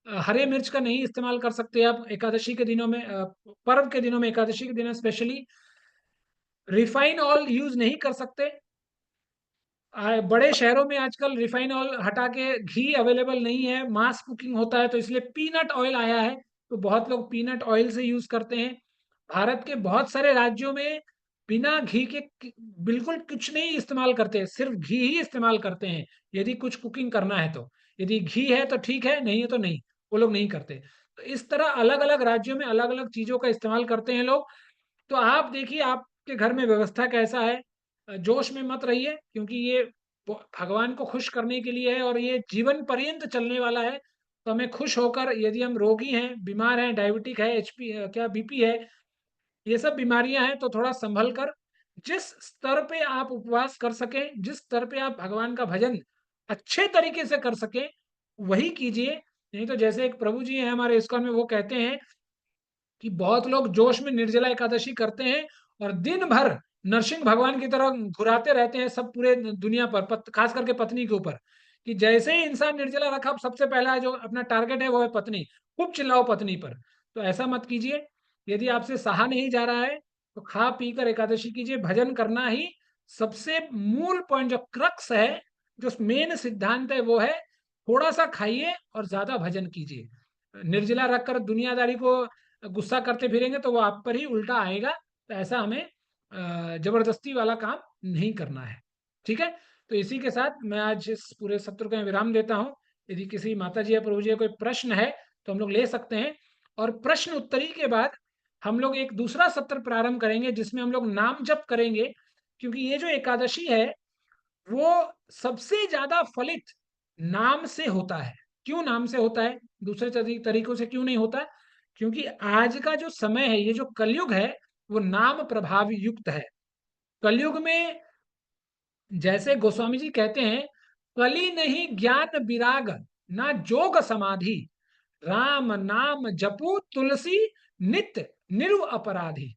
हरे मिर्च का नहीं इस्तेमाल कर सकते आप एकादशी के दिनों में, पर्व के दिनों में, एकादशी के दिनों स्पेशली। रिफाइन ऑयल यूज़ नहीं कर सकते। बड़े शहरों में आजकल रिफाइन ऑयल हटा के घी अवेलेबल नहीं है, मास कुकिंग होता है, तो इसलिए पीनट ऑयल आया है, तो बहुत लोग पीनट ऑयल से यूज़ करते हैं। भारत के बहुत सारे राज्यों में बिना घी के बिल्कुल कुछ नहीं इस्तेमाल करते, सिर्फ़ घी ही इस्तेमाल करते हैं, यदि कुछ कुकिंग करना है तो। यदि घी है तो ठीक है, नहीं है तो नहीं, वो लोग नहीं करते। तो इस तरह अलग-अलग राज्यों में अलग-अलग चीज़ों का इस्तेमाल करते हैं लोग। तो आप देखिए आपके घर में व्यवस्था कैसा है? जोश में मत रहिए, क्योंकि ये भगवान को खुश करने के लिए है, और ये जीवन पर्यंत चलने वाला है। तो हमें खुश होकर, यदि हम रोगी हैं, बीमार हैं, डायबिटिक है, क्या बीपी है, ये सब बीमारियां हैं, तो थोड़ा संभल कर, जिस स्तर पे आप उपवास कर सकें, जिस स्तर पे आप भगवान का भजन अच्छे तरीके से कर सकें, वही कीजिए। नहीं तो जैसे एक प्रभु जी हैं हमारे इस्कॉन में, वो कहते हैं कि बहुत लोग जोश में निर्जला एकादशी करते हैं, और दिन भर नरसिंह भगवान की तरह घुराते रहते हैं सब पूरे दुनिया पर, खास करके पत्नी के ऊपर, कि जैसे ही इंसान निर्जला रखा, सबसे पहला जो अपना टारगेट है वो है पत्नी, खूब चिल्लाओ पत्नी पर। तो ऐसा मत कीजिए। यदि आपसे सहा नहीं जा रहा है तो खा पी कर एकादशी कीजिए। भजन करना ही सबसे मूल पॉइंट, जो क्रक्स है, जो मेन सिद्धांत है, वो है थोड़ा सा खाइए और ज्यादा भजन कीजिए। निर्जला रखकर दुनियादारी को गुस्सा करते फिरेंगे तो वो आप पर ही उल्टा आएगा। तो ऐसा हमें जबरदस्ती वाला काम नहीं करना है। ठीक है, तो इसी के साथ मैं आज इस पूरे सत्र का विराम देता हूँ। यदि किसी माता जी या प्रभु जी का कोई प्रश्न है तो हम लोग ले सकते हैं, और प्रश्न उत्तरी के बाद हम लोग एक दूसरा सत्र प्रारंभ करेंगे जिसमें हम लोग नाम जप करेंगे, क्योंकि ये जो एकादशी है वो सबसे ज्यादा फलित नाम से होता है। क्यों नाम से होता है, दूसरे तरीकों से क्यों नहीं होता? क्योंकि आज का जो समय है, ये जो कलयुग है, वो नाम प्रभाव युक्त है। कलयुग में जैसे गोस्वामी जी कहते हैं, कली नहीं ज्ञान विराग, ना जोग समाधि, राम नाम जपू तुलसी, नित्य निरु अपराधी।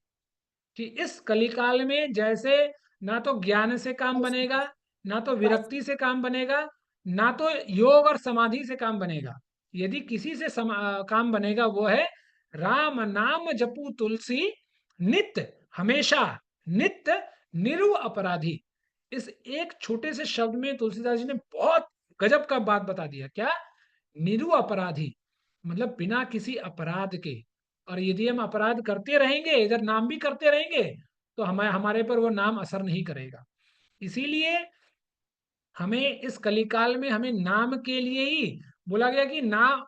कि इस कलिकाल में जैसे ना तो ज्ञान से काम बनेगा, ना तो विरक्ति से काम बनेगा, ना तो योग और समाधि से काम बनेगा। यदि किसी से काम बनेगा वो है राम नाम जपू तुलसी, नित्य, हमेशा, नित्य निरु अपराधी। इस एक छोटे से शब्द में तुलसीदास जी ने बहुत गजब का बात बता दिया। क्या? निरु अपराधी, मतलब बिना किसी अपराध के। और यदि हम अपराध करते रहेंगे, इधर नाम भी करते रहेंगे, तो हमारे पर वो नाम असर नहीं करेगा। इसीलिए हमें इस कलिकाल में हमें नाम के लिए ही बोला गया कि नाम,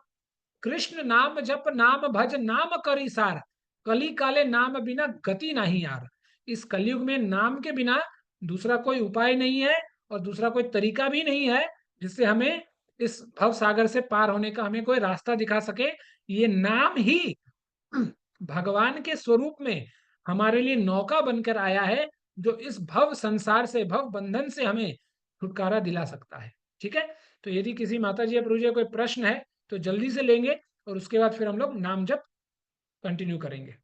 कृष्ण नाम जप नाम भज नाम करी सार, कली काले नाम बिना गति नहीं यार। इस कलयुग में नाम के बिना दूसरा कोई उपाय नहीं है और दूसरा कोई तरीका भी नहीं है जिससे हमें इस भव सागर से पार होने का हमें कोई रास्ता दिखा सके। ये नाम ही भगवान के स्वरूप में हमारे लिए नौका बनकर आया है, जो इस भव संसार से, भव बंधन से हमें छुटकारा दिला सकता है। ठीक है, तो यदि किसी माता जी या प्रभु जी का कोई प्रश्न है तो जल्दी से लेंगे, और उसके बाद फिर हम लोग नाम जप कंटिन्यू करेंगे।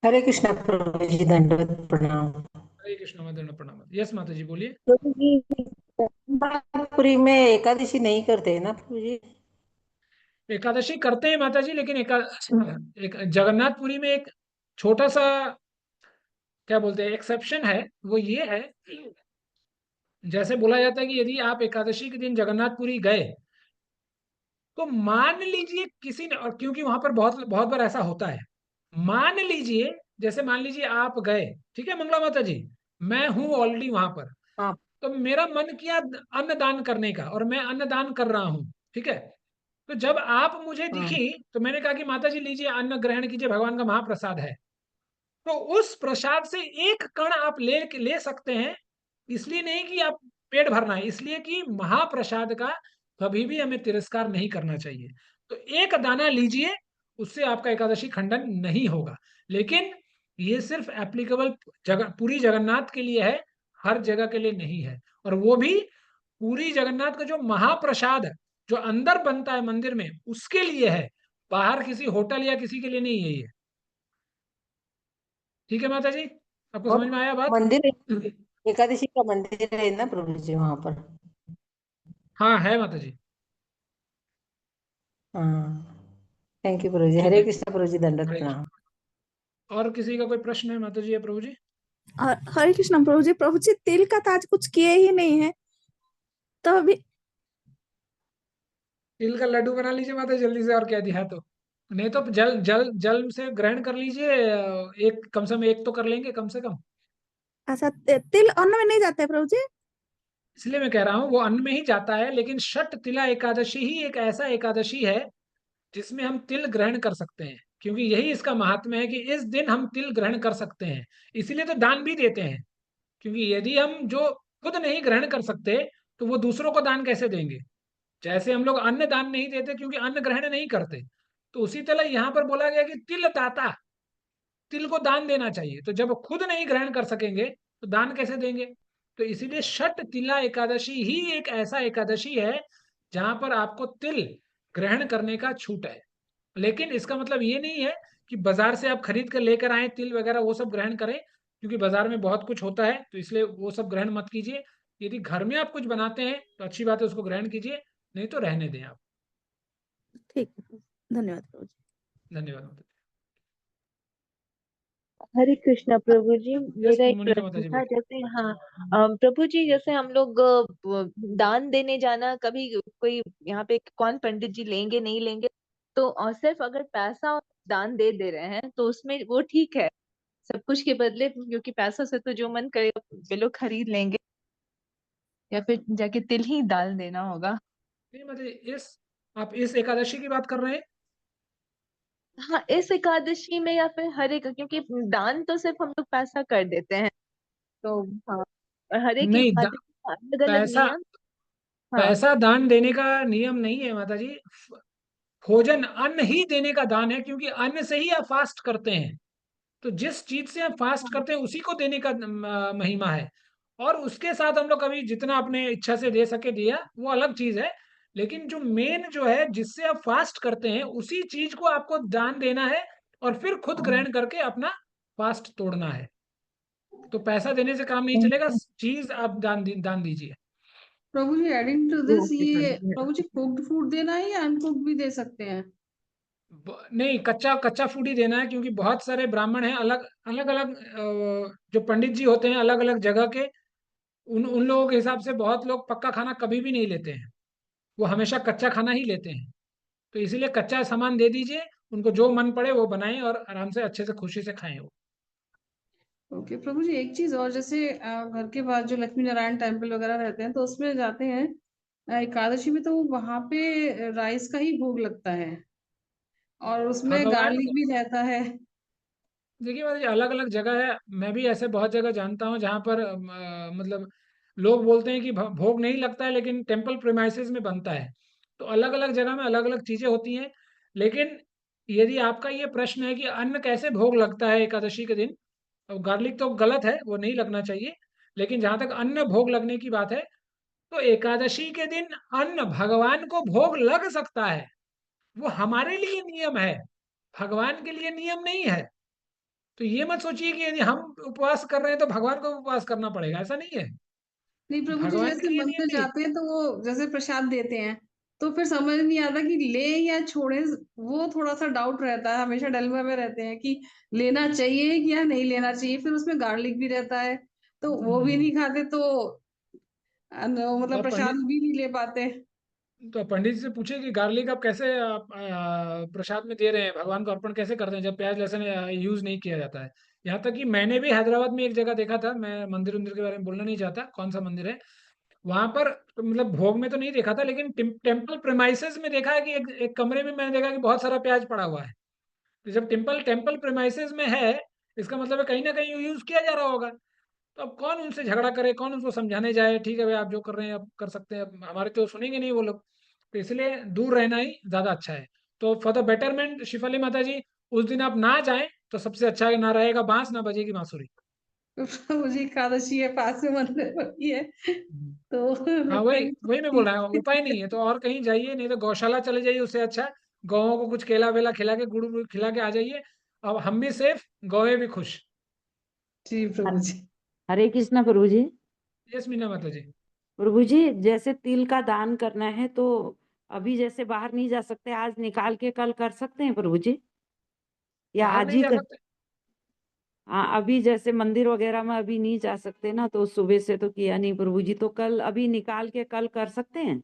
हरे कृष्णा प्रभु जी, दंडवत प्रणाम। हरे कृष्ण, मदन प्रणाम। यस माता जी, बोलिए। प्रभु जी, जगन्नाथपुरी में एकादशी नहीं करते हैं ना प्रभु जी? एकादशी करते हैं माता जी, लेकिन एक जगन्नाथपुरी में एक छोटा सा, क्या बोलते हैं, एक्सेप्शन है। वो ये है, जैसे बोला जाता है कि यदि आप एकादशी के दिन जगन्नाथपुरी गए, तो मान लीजिए किसी ने, और क्योंकि वहां पर बहुत बहुत बार ऐसा होता है, मान लीजिए, जैसे मान लीजिए आप गए, ठीक है मंगला माता जी, मैं हूं ऑलरेडी वहां पर, हाँ तो मेरा मन किया अन्न दान करने का, और मैं अन्न दान कर रहा हूँ, ठीक है। तो जब आप मुझे हाँ दिखी तो मैंने कहा कि माता जी लीजिए, अन्न ग्रहण कीजिए, भगवान का महाप्रसाद है। तो उस प्रसाद से एक कण आप ले सकते हैं, इसलिए नहीं कि आप पेट भरना है, इसलिए कि महाप्रसाद का कभी भी हमें तिरस्कार नहीं करना चाहिए। तो एक दाना लीजिए, उससे आपका एकादशी खंडन नहीं होगा। लेकिन ये सिर्फ एप्लीकेबल पूरी जगन्नाथ के लिए है, हर जगह के लिए नहीं है। और वो भी पूरी जगन्नाथ का जो महाप्रसाद जो अंदर बनता है मंदिर में, उसके लिए है, बाहर किसी होटल या किसी के लिए नहीं है ये। ठीक है माता जी, आपको और समझ में आया बात? मंदिर, एकादशी का मंदिर है ना प्रभु जी वहां पर? हाँ है माता जी। हाँ, थैंक यू प्रभु जी। ठीक हरे है, कृष्णा प्रभु जी, दंडवत हरे प्रणाम। कृष्ण। और किसी का कोई प्रश्न है माता जी या प्रभु जी? और हरे कृष्ण प्रभु जी तिल का तो आज कुछ किए ही नहीं है, तो अभी तिल का लड्डू बना लीजिए माता, जल्दी से, और क्या दिया तो। नहीं तो जल जल जल से ग्रहण कर लीजिए, एक कम से कम एक तो कर लेंगे कम से कम। अच्छा तिल अन्न में नहीं जाता है प्रभु जी? इसलिए मैं कह रहा हूँ वो अन्न में ही जाता है, लेकिन षट तिला एकादशी ही एक ऐसा एकादशी है जिसमें हम तिल ग्रहण कर सकते हैं, क्योंकि यही इसका महात्म्य है कि इस दिन हम तिल ग्रहण कर सकते हैं। इसीलिए तो दान भी देते हैं, क्योंकि यदि हम जो खुद नहीं ग्रहण कर सकते तो वो दूसरों को दान कैसे देंगे? जैसे हम लोग अन्न दान नहीं देते क्योंकि अन्न ग्रहण नहीं करते, तो उसी तरह यहाँ पर बोला गया कि तिल दाता, तिल को दान देना चाहिए। तो जब खुद नहीं ग्रहण कर सकेंगे तो दान कैसे देंगे? तो इसीलिए षट तिला एकादशी ही एक ऐसा एकादशी है जहां पर आपको तिल ग्रहण करने का छूट है। लेकिन इसका मतलब ये नहीं है कि बाजार से आप खरीद कर लेकर आए तिल वगैरह वो सब ग्रहण करें, क्योंकि बाजार में बहुत कुछ होता है, तो इसलिए वो सब ग्रहण मत कीजिए। यदि घर में आप कुछ बनाते हैं तो अच्छी बात है, उसको ग्रहण कीजिए, नहीं तो रहने दें आप। ठीक है, धन्यवाद प्रभु जी। धन्यवाद। हरे कृष्णा प्रभु जी। यस मेरा एक मोनिका माता प्रश्न जी था, बोलिए। जैसे हाँ प्रभु जी, जैसे हम लोग दान देने जाना, कभी कोई यहाँ पे कौन पंडित जी लेंगे नहीं लेंगे, तो सिर्फ अगर पैसा और दान दे दे रहे हैं तो उसमें वो ठीक है सब कुछ के बदले, क्योंकि पैसा से तो जो मन करे वे लोग खरीद लेंगे, या फिर जाके तिल ही डाल देना होगा? नहीं मतलब आप इस एकादशी की बात कर रहे हैं? हाँ, इस एकादशी में या फिर हरे का, क्योंकि दान तो सिर्फ हम लोग पैसा कर देते हैं, तो हाँ, हरे की नहीं एकादशी का अलग अलग पैसा नियम। हाँ। पैसा दान देने का नियम नहीं है माता जी। भोजन अन्न ही देने का दान है, क्योंकि अन्न से ही आप फास्ट करते हैं। तो जिस चीज से आप फास्ट हाँ। करते हैं उसी को देने का महिमा है। और उसके साथ हम लोग कभी जितना अपने इच्छा से दे सके दिया, वो अलग चीज है। लेकिन जो मेन जो है जिससे आप फास्ट करते हैं उसी चीज को आपको दान देना है, और फिर खुद ग्रहण करके अपना फास्ट तोड़ना है। तो पैसा देने से काम नहीं चलेगा, चीज आप दान दीजिए। प्रभु जी, एडिंग टू दिस, ये नहीं, प्रभु जी कुक्ड फूड देना है या अनकुक्ड भी दे सकते हैं? नहीं, कच्चा कच्चा फूड ही देना है, क्योंकि बहुत सारे ब्राह्मण हैं अलग अलग अलग, जो पंडित जी होते हैं अलग अलग जगह के, उन उन लोगों के हिसाब से बहुत लोग पक्का खाना कभी भी नहीं लेते हैं। वो हमेशा कच्चा खाना ही लेते हैं। तो इसीलिए कच्चा सामान दे दीजिए, उनको जो मन पड़े वो बनाएं और आराम से अच्छे से खुशी से खाएं वो। ओके प्रभु जी, एक चीज और, जैसे घर के पास जो लक्ष्मी नारायण टेम्पल वगैरह रहते हैं तो उसमें जाते हैं एकादशी में, तो वहां पे राइस का ही भोग लगता है और उसमें भगवान गार्लिक को भी रहता है। देखिए मतलब अलग अलग जगह है। मैं भी ऐसे बहुत जगह जानता हूँ जहाँ पर मतलब लोग बोलते हैं कि भोग नहीं लगता है, लेकिन टेम्पल प्रेमाइसेस में बनता है। तो अलग अलग जगह में अलग अलग चीजें होती हैं। लेकिन यदि आपका ये प्रश्न है कि अन्न कैसे भोग लगता है एकादशी के दिन, तो गार्लिक तो गलत है, वो नहीं लगना चाहिए। लेकिन जहाँ तक अन्न भोग लगने की बात है, तो एकादशी के दिन अन्न भगवान को भोग लग सकता है। वो हमारे लिए नियम है, भगवान के लिए नियम नहीं है। तो ये मत सोचिए कि यदि हम उपवास कर रहे हैं तो भगवान को उपवास करना पड़ेगा, ऐसा नहीं है। नहीं प्रभु जी, भगवान जैसे के लिए मंदिर नियम नहीं है। जाते हैं तो वो जैसे प्रसाद देते हैं, तो फिर समझ नहीं आता कि ले या छोड़े। वो थोड़ा सा डाउट रहता है, हमेशा डलवा में रहते हैं कि लेना चाहिए या नहीं लेना चाहिए। फिर उसमें गार्लिक भी रहता है, तो वो भी हम्म। नहीं खाते, तो तो मतलब आप प्रसाद पंडित भी नहीं ले पाते। तो आप पंडित जी से पूछिए कि गार्लिक आप कैसे प्रसाद में दे रहे हैं, भगवान को अर्पण कैसे करते हैं जब प्याज लहसुन यूज नहीं किया जाता है। यहाँ तक कि मैंने भी हैदराबाद में एक जगह देखा था, मैं मंदिर उंदिर के बारे में बोलना नहीं चाहता कौन सा मंदिर है वहां पर, तो मतलब भोग में तो नहीं देखा था, लेकिन टेम्पल प्रेमाइसेस में देखा है कि एक कमरे में मैंने देखा कि बहुत सारा प्याज पड़ा हुआ है। तो जब टेम्पल टेम्पल प्रेमाइसेस में है, इसका मतलब है कहीं ना कहीं यूज किया जा रहा होगा। तो अब कौन उनसे झगड़ा करे, कौन उनको समझाने जाए, ठीक है भाई आप जो कर रहे हैं आप कर सकते हैं, अब हमारे तो सुनेंगे नहीं वो लोग। तो इसलिए दूर रहना ही ज्यादा अच्छा है। तो फॉर द बेटरमेंट शिफाली माता जी, उस दिन आप ना जाएं तो सबसे अच्छा है, ना रहेगा बांस ना बजेगी बांसुरी। तो प्रभु जी, एकादशी है, पास में मंदिर होती है, हम्म। तो हाँ वही कहीं वही मैं बोल रहा हूँ, उपाय नहीं है तो और कहीं जाइए, नहीं तो गौशाला चले जाइए, उससे अच्छा गौओं को कुछ केला वेला खिला के गुड़ वुड़ खिला के आ जाइए। अब हम भी सेफ, गौए भी खुश। जी प्रभु जी। हरे कृष्णा प्रभु जी। यस मीना माता जी। प्रभु जी, जैसे तिल का दान करना है तो अभी जैसे बाहर नहीं जा सकते, आज निकाल के कल कर सकते हैं प्रभु जी, या बाहर आज नहीं ही जा कर? सकते? हाँ, अभी जैसे मंदिर वगैरह में अभी नहीं जा सकते ना, तो सुबह से तो किया नहीं प्रभु जी, तो कल अभी निकाल के कल कर सकते हैं?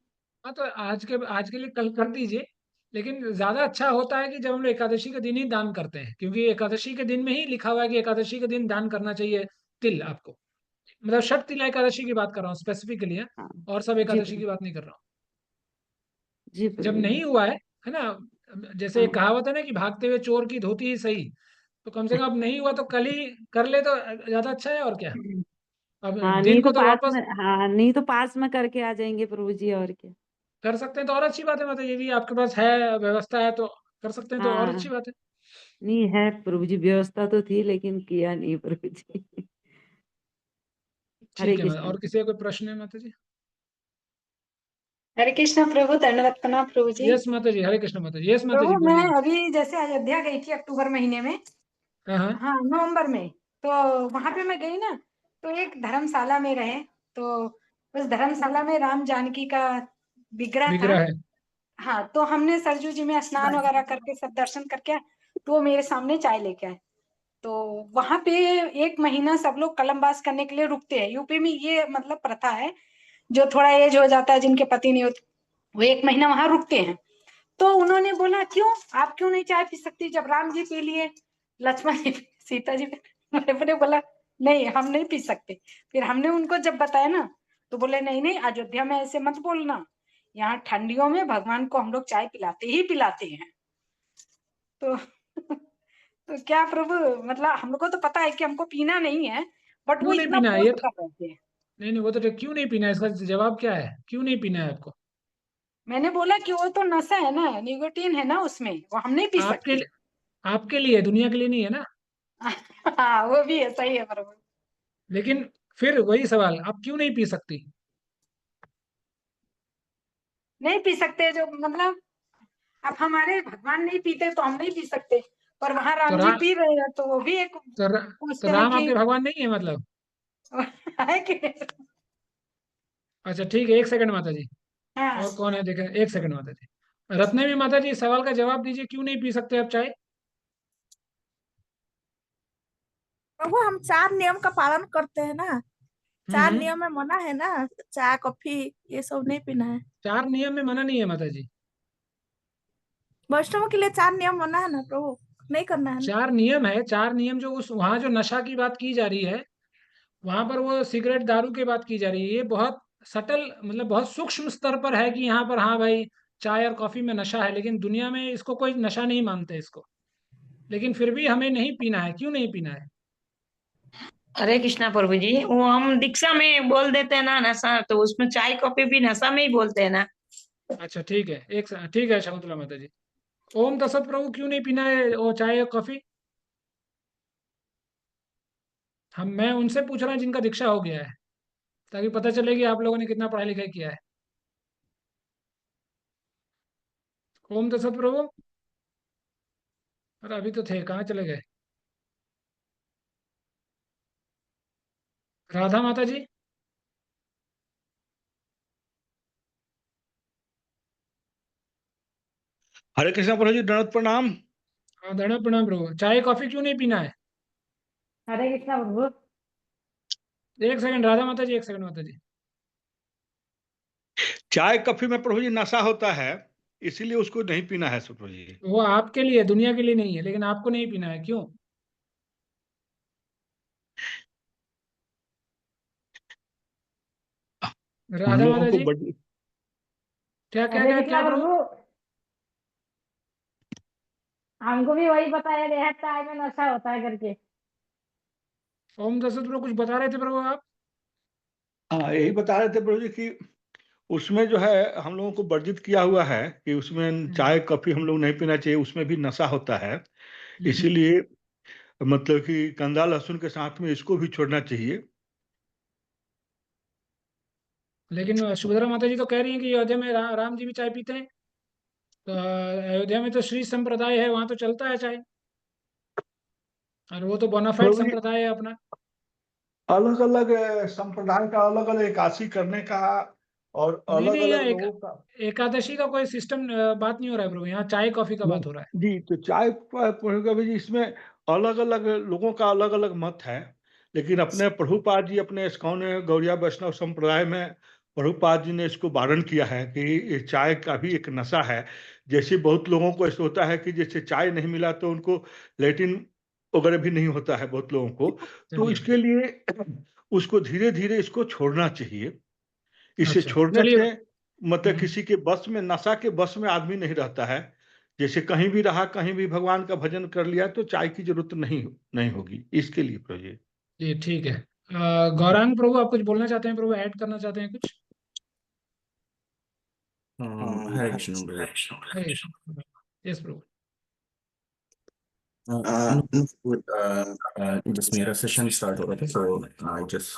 हाँ तो आज के लिए कल कर दीजिए। लेकिन ज्यादा अच्छा होता है कि जब हम लोग एकादशी के दिन ही दान करते हैं, क्योंकि एकादशी के दिन में ही लिखा हुआ है कि एकादशी के दिन दान करना चाहिए तिल आपको। मतलब षट तिला एकादशी की बात कर रहा हूँ स्पेसिफिकली है, हाँ। और सब जी एकादशी की बात नहीं कर रहा जी हूँ। जब प्रभु जी। नहीं हुआ है ना, जैसे एक हाँ। कहावत है ना कि भागते हुए चोर की धोती ही सही। तो कम से कम अब नहीं हुआ तो कल ही कर ले तो ज्यादा अच्छा है, और क्या। अब हाँ, नहीं दिन तो को तो पास वापस में, हाँ नहीं तो पास में करके आ जाएंगे प्रभु जी, और क्या। कर सकते हैं तो और अच्छी बात है, मतलब यदि आपके पास है व्यवस्था है तो कर सकते हैं तो और अच्छी हाँ, बात है। नहीं है प्रभु जी, व्यवस्था तो थी लेकिन किया नहीं प्रभु जी। हरे ठीक है, कृष्ण। और किसी का कोई प्रश्न है माता जी? हरे कृष्णा प्रभु, दंडवत प्रणाम प्रभु जी। यस माता जी, हरे कृष्ण माता जी, यस माता प्रभु, जी मैं बोलिए। अभी जैसे अयोध्या गई थी अक्टूबर महीने में, हाँ हाँ। हाँ नवंबर में, तो वहां पे मैं गई ना, तो एक धर्मशाला में रहे, तो उस धर्मशाला में राम जानकी का विग्रह था। विग्रह है। हाँ, तो हमने सरजू जी में स्नान वगैरह करके सब दर्शन करके, तो वो मेरे सामने चाय लेके आए। तो वहां पे 1 महीना सब लोग कलमबास करने के लिए रुकते हैं। यूपी में ये मतलब प्रथा है, जो थोड़ा एज हो जाता है, जिनके पति नहीं होते, वो 1 महीना वहां रुकते हैं। तो उन्होंने बोला, क्यों, आप क्यों नहीं चाय पी सकती, जब राम जी पी लिए, लक्ष्मण जी सीता जी मैंने बोला नहीं, हम नहीं पी सकते। फिर हमने उनको जब बताया ना, तो बोले नहीं नहीं, अयोध्या में ऐसे मत बोलना, यहाँ ठंडियों में भगवान को हम लोग चाय पिलाते ही पिलाते हैं। तो तो क्या प्रभु, मतलब हम लोग को तो पता है कि हमको पीना नहीं है, बट वो क्यों नहीं इतना पीना है ये फोर्स तो? कर रहे थे। नहीं नहीं, वो तो ठीक, क्यों नहीं पीना है, इसका जवाब क्या है, क्यों नहीं पीना है आपको? मैंने बोला कि वो तो नशा है ना, निकोटीन है ना उसमें, वो हम नहीं पी आपके सकते। लिए, आपके लिए, दुनिया के लिए नहीं है ना। हाँ वो भी है, सही है प्रभु। लेकिन फिर वही सवाल, आप क्यों नहीं पी सकती? नहीं पी सकते, जो मतलब अब हमारे भगवान नहीं पीते तो हम नहीं पी सकते, पर वहां तो राम जी रा, पी रहे हैं, तो वो भी एक तो, रा, तो पूछते हैं राम कि आपके भगवान नहीं है मतलब? है कि नहीं? अच्छा ठीक है, एक सेकंड माता जी। हाँ, और कौन है देखें, एक सेकंड माता जी। रत्नवी माता जी, सवाल का जवाब दीजिए, क्यों नहीं पी सकते आप चाय? प्रभु हम 4 नियम का पालन करते हैं ना, 4 नियम में मना है ना, चाय कॉफी ये सब नहीं पीना है। 4 नियम में मना नहीं है माता जी। वैष्णव के लिए 4 नियम मना है ना प्रभु, नहीं करना है ना। 4 नियम है, 4 नियम जो उस वहां जो नशा की बात की जा रही है, वहां पर वो सिगरेट दारू की बात की जा रही है। ये बहुत सटल, मतलब बहुत सूक्ष्म स्तर पर है कि यहाँ पर हाँ भाई, चाय और कॉफी में नशा है, लेकिन दुनिया में इसको कोई नशा नहीं मानते इसको। लेकिन फिर भी हमें नहीं पीना है, क्यों नहीं पीना है? हरे कृष्णा प्रभु जी, वो हम दीक्षा में बोल देते हैं ना नशा, तो उसमें चाय कॉफी भी नशा में ही बोलते हैं ना। अच्छा ठीक है, ठीक है शकुंतला माता जी। ओम तत्सत प्रभु, क्यों नहीं पीना है वो चाय और कॉफी? मैं उनसे पूछ रहा हूँ जिनका दीक्षा हो गया है, ताकि पता चले कि आप लोगों ने कितना पढ़ाई लिखाई किया है। ओम तत्सत प्रभु। अरे अभी तो थे, कहाँ चले गए? राधा माता जी। हरे कृष्णा प्रभु जी, दंडवत प्रणाम। हाँ दंड प्रणाम प्रभु, चाय कॉफी क्यों नहीं पीना है? हरे कृष्णा प्रभु। एक सेकंड राधा माता जी, एक सेकंड माता जी। चाय कॉफी में प्रभु जी नशा होता है, इसीलिए उसको नहीं पीना है प्रभु जी। वो आपके लिए, दुनिया के लिए नहीं है, लेकिन आपको नहीं पीना है, क्यों? हम राधा लोगों माता को जी। बड़ी क्या क्या हरे क्या क्या कृष्णा प्रभु? प्रभु, हमको भी वही बताया गया है, चाय में नशा होता है करके। ओम दसत प्रभु कुछ बता रहे थे प्रभु आप? हाँ, यही बता रहे थे प्रभु जी कि उसमें जो है हम लोगों को वर्जित किया हुआ है कि उसमें हम्म, चाय कॉफी हम लोग नहीं पीना चाहिए, उसमें भी नशा होता है। हम्म। इसीलिए मतलब कि कंदा लहसुन के साथ में इसको भी छोड़ना चाहिए। लेकिन सुभद्रा माता जी तो कह रही है कि अयोध्या में राम जी भी चाय पीते हैं। तो अयोध्या में तो श्री संप्रदाय है, वहां तो चलता है चाय, और वो तो बोनाफाइड प्रभु जी, संप्रदाय है अपना। अलग अलग संप्रदाय का अलग अलग एकादशी करने का और नहीं अलग नहीं, यहाँ अलग लोगों का। एकादशी का कोई सिस्टम बात नहीं हो रहा है प्रभु, यहाँ चाय कॉफी का नहीं बात हो रहा है। जी, तो चाय कभी जी इसमें अलग अलग लोगों का अलग अलग मत है। लेकिन अपने प्रभुपाद जी अपने इस्कॉन गौड़िया वैष्णव संप्रदाय में प्रभुपाद जी ने इसको वारण किया है कि ये चाय का भी एक नशा है। जैसे बहुत लोगों को ऐसा होता है कि जैसे चाय नहीं मिला तो उनको लेटिन वगैरह भी नहीं होता है बहुत लोगों को। तो चलिए। इसके लिए उसको धीरे धीरे इसको छोड़ना चाहिए। इसे अच्छा छोड़ने चलिए। से मतलब हम्म, किसी के बस में, नशा के बस में आदमी नहीं रहता है। जैसे कहीं भी रहा, कहीं भी भगवान का भजन कर लिया तो चाय की जरूरत नहीं नहीं होगी इसके लिए प्रभु जी। जी ठीक है। गौरांग प्रभु, आप कुछ बोलना चाहते हैं प्रभु, ऐड करना चाहते हैं कुछ? हरे कृष्ण ब्रदर। हरे कृष्ण। यस प्रभु। No, just मेरा सेशन स्टार्ट हो रहा था, so I just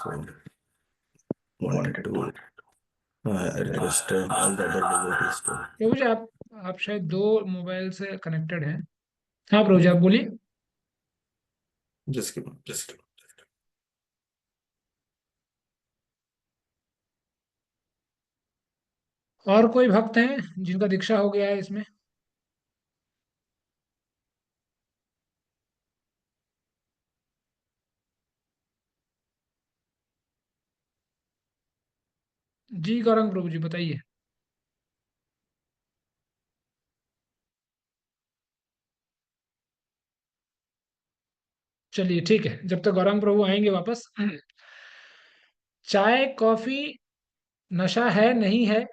wanted to request all the other devotees to प्रभु जी आप शायद दो मोबाइल से कनेक्टेड हैं। हाँ प्रभु जी, आप बोलिए। just और कोई भक्त हैं जिनका दीक्षा हो गया है इसमें? जी गौरंग प्रभु जी बताइए। चलिए ठीक है, जब तक गौरंग प्रभु आएंगे वापस। चाय कॉफी नशा है नहीं है,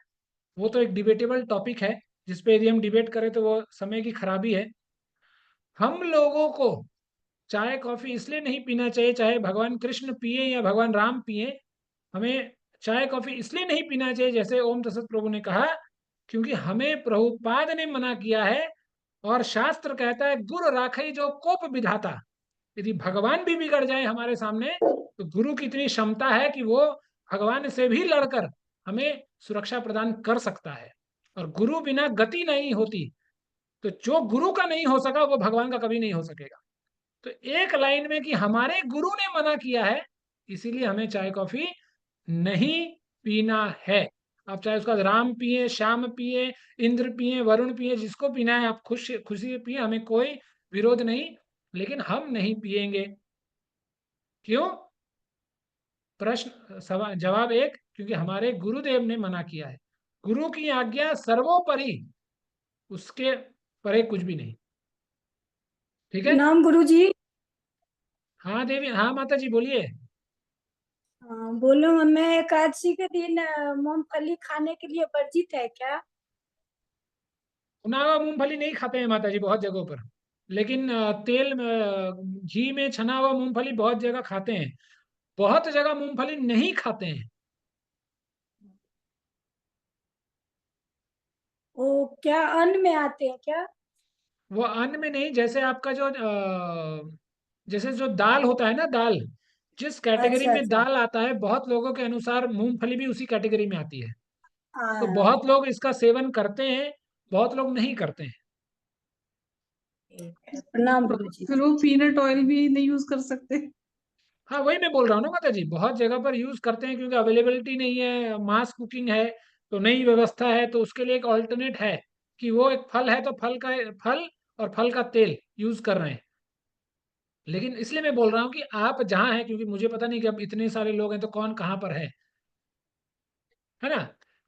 वो तो एक डिबेटेबल टॉपिक है, जिस पे यदि हम डिबेट करें तो वो समय की खराबी है। हम लोगों को चाय कॉफी इसलिए नहीं पीना चाहिए, चाहे भगवान कृष्ण पिए या भगवान राम पिए, हमें चाय कॉफी इसलिए नहीं पीना चाहिए जैसे ओम तत्सत प्रभु ने कहा, क्योंकि हमें प्रभुपाद ने मना किया है। और शास्त्र कहता है गुरु राखई जो कोप विधाता, यदि भगवान भी बिगड़ जाए हमारे सामने तो गुरु की इतनी क्षमता है कि वो भगवान से भी लड़कर हमें सुरक्षा प्रदान कर सकता है। और गुरु बिना गति नहीं होती, तो जो गुरु का नहीं हो सका वो भगवान का कभी नहीं हो सकेगा। तो एक लाइन में कि हमारे गुरु ने मना किया है, इसीलिए हमें चाय कॉफी नहीं पीना है। आप चाहे उसका राम पिए, श्याम पिए, इंद्र पिए, वरुण पिए, जिसको पीना है आप खुश खुशी से पिए, हमें कोई विरोध नहीं, लेकिन हम नहीं पिएंगे। क्यों? प्रश्न सवाल जवाब एक, क्योंकि हमारे गुरुदेव ने मना किया है। गुरु की आज्ञा सर्वोपरि, उसके परे कुछ भी नहीं। ठीक है। नाम गुरु जी। हाँ देवी, हाँ माता जी बोलिए। बोलो, मैं एकादशी के दिन मूंगफली खाने के लिए वर्जित है क्या? भुना हुआ मूंगफली नहीं खाते हैं माता जी बहुत जगहों पर, लेकिन तेल घी में छना हुआ मूंगफली बहुत जगह खाते हैं। बहुत जगह मूंगफली नहीं खाते हैं। वो क्या अन्न में आते हैं क्या? वो अन्न में नहीं, जैसे आपका जो जैसे जो दाल होता है ना, दाल जिस कैटेगरी अच्छा में अच्छा। दाल आता है, बहुत लोगों के अनुसार मूंगफली भी उसी कैटेगरी में आती है। तो हाँ। बहुत लोग इसका सेवन करते हैं, बहुत लोग नहीं करते हैं। ठीक है, प्रणाम गुरु जी। फिर वो पीनट ऑयल भी नहीं यूज कर सकते? हाँ वही मैं बोल रहा हूँ ना माता जी, बहुत जगह पर यूज करते हैं क्योंकि अवेलेबिलिटी नहीं है, मास कुकिंग है, तो नई व्यवस्था है, तो उसके लिए एक ऑल्टरनेट है कि वो एक फल है तो फल का फल और फल का तेल यूज कर रहे हैं। लेकिन इसलिए मैं बोल रहा हूँ कि आप जहाँ हैं, क्योंकि मुझे पता नहीं कि अब इतने सारे लोग हैं तो कौन कहाँ पर है ना।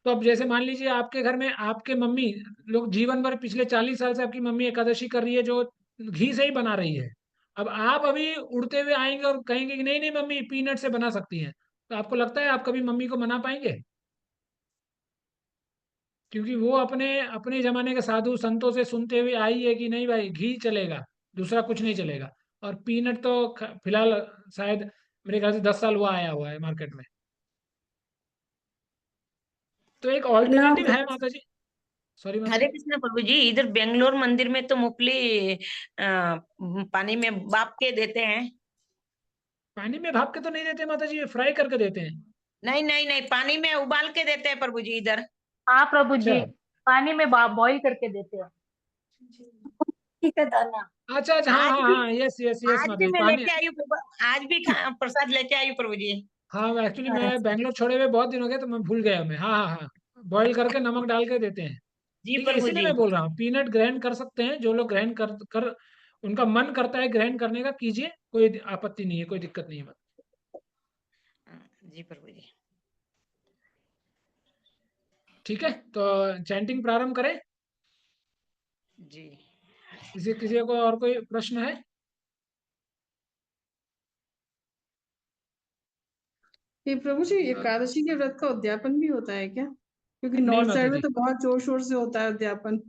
तो अब जैसे मान लीजिए आपके घर में आपके मम्मी लोग जीवन भर पिछले 40 साल से आपकी मम्मी एकादशी कर रही है जो घी से ही बना रही है। अब आप अभी उड़ते हुए आएंगे और कहेंगे कि नहीं नहीं मम्मी पीनट से बना सकती हैं, तो आपको लगता है आप कभी मम्मी को मना पाएंगे? क्योंकि वो अपने अपने जमाने के साधु संतों से सुनते हुए आई है कि नहीं भाई घी चलेगा, दूसरा कुछ नहीं चलेगा। और पीनट तो फिलहाल शायद मेरे ख्याल से 10 साल हुआ आया हुआ है मार्केट में। तो एक प्रणाम ऑल्टरनेटिव है गुरु। माता जी। सॉरी माता हरे जी। कृष्ण प्रभु जी, इधर बेंगलोर मंदिर में तो मूंगफली पानी में बाप के देते हैं। पानी में भाप के तो नहीं देते माता जी, ये फ्राई करके देते हैं। नहीं नहीं नहीं, पानी में उबाल के देते हैं प्रभु जी इधर। हाँ प्रभु अच्छा जी, पानी में बॉईल करके देते हैं। ठीक है दाना। अच्छा अच्छा, हाँ आज हाँ भी हाँ, यस यस यस आज माता भी जी, मैं पानी। लेके आई हूँ आज भी प्रसाद लेके आई हूँ प्रभु जी। हाँ एक्चुअली मैं अच्छा। बैंगलोर छोड़े हुए बहुत दिन हो गए तो मैं भूल गया मैं, हाँ हाँ हाँ, बॉईल करके नमक डाल के देते हैं। जी ठीक है, प्रभु इसीलिए जी। मैं बोल रहा हूँ पीनट ग्रहण कर सकते हैं जो लोग ग्रहण कर उनका मन करता है ग्रहण करने का, कीजिए, कोई आपत्ति नहीं है, कोई दिक्कत नहीं है। जी प्रभु जी। ठीक है, तो चैंटिंग प्रारंभ करें। जी किसी किसी को और कोई प्रश्न है? ये प्रभु जी, एकादशी के व्रत का उद्यापन भी होता है क्या? क्योंकि नहीं नॉर्थ माता साइड में जी, तो बहुत जोर शोर से होता है उद्यापन।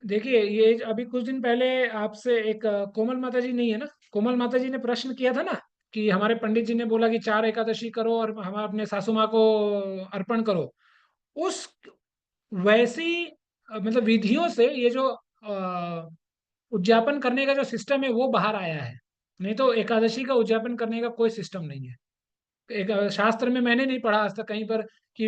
देखिए ये अभी कुछ दिन पहले आपसे एक कोमल माता जी नहीं है ना, कोमल माता जी ने प्रश्न किया था ना कि हमारे पंडित जी ने बोला कि 4 एकादशी करो और हम अपने सासू माँ को अर्पण करो। उस वैसी मतलब विधियों से ये जो उद्यापन करने का जो सिस्टम है वो बाहर आया है। नहीं तो एकादशी का उद्यापन करने का कोई सिस्टम नहीं है। एक शास्त्र में मैंने नहीं पढ़ा आज तक कहीं पर कि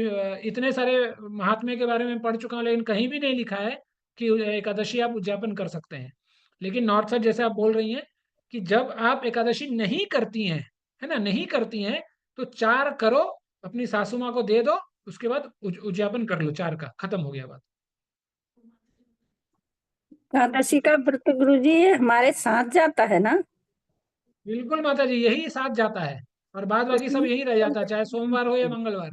इतने सारे महात्म्य के बारे में पढ़ चुका हूँ, लेकिन कहीं भी नहीं लिखा है कि एकादशी आप उद्यापन कर सकते हैं। लेकिन नॉर्थ साइड जैसे आप बोल रही हैं कि जब आप एकादशी नहीं करती हैं, है ना, नहीं करती हैं, तो 4 करो, अपनी सासू माँ को दे दो, उसके बाद उद्यापन कर लो, 4 का खत्म हो गया बात। एकादशी का व्रत गुरु जी ये हमारे साथ जाता है ना? बिल्कुल माता जी, यही साथ जाता है और बाद बाकी सब उसमें यही रह जाता है, चाहे सोमवार हो या मंगलवार।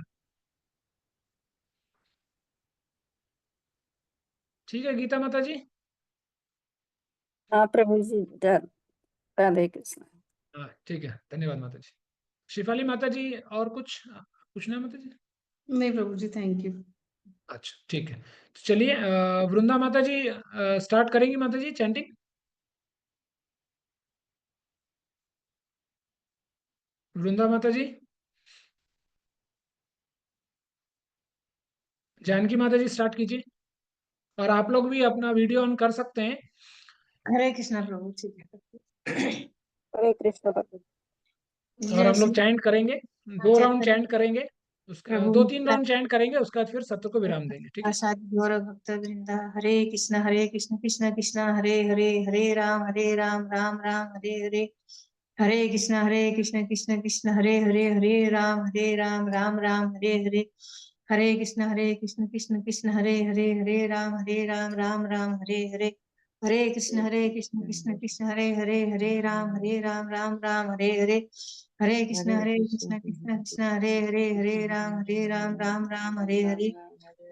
ठीक है गीता माता जी? हाँ प्रभु जी, राधे कृष्ण। हाँ ठीक है, धन्यवाद माता जी। शिफाली माता जी और कुछ पूछना है माता जी? नहीं प्रभु जी, थैंक यू। अच्छा ठीक है, तो चलिए वृंदा माता जी स्टार्ट करेंगी माता जी चैंटिंग। वृंदा माता जी, जानकी माता जी स्टार्ट कीजिए, और आप लोग भी अपना वीडियो ऑन कर सकते हैं। हरे कृष्णा प्रभु, ठीक है। हरे कृष्ण प्रभु। और जय हम लोग श्री चैंट करेंगे, 2 राउंड चैतन्य चैंट करेंगे, उसका प्रभु 2-3 राउंड चैंट करेंगे, उसके बाद फिर सत्र को विराम देंगे, ठीक है? आसाद गौर भक्त वृंदा। हरे कृष्ण कृष्ण कृष्ण हरे हरे, हरे राम राम राम हरे हरे। हरे कृष्ण कृष्ण कृष्ण हरे हरे, हरे राम राम हरे हरे। हरे कृष्ण कृष्ण कृष्ण हरे हरे राम राम हरे हरे। हरे कृष्ण कृष्ण कृष्ण हरे हरे, हरे राम राम हरे हरे। हरे कृष्ण कृष्ण कृष्ण हरे हरे राम राम हरे हरे।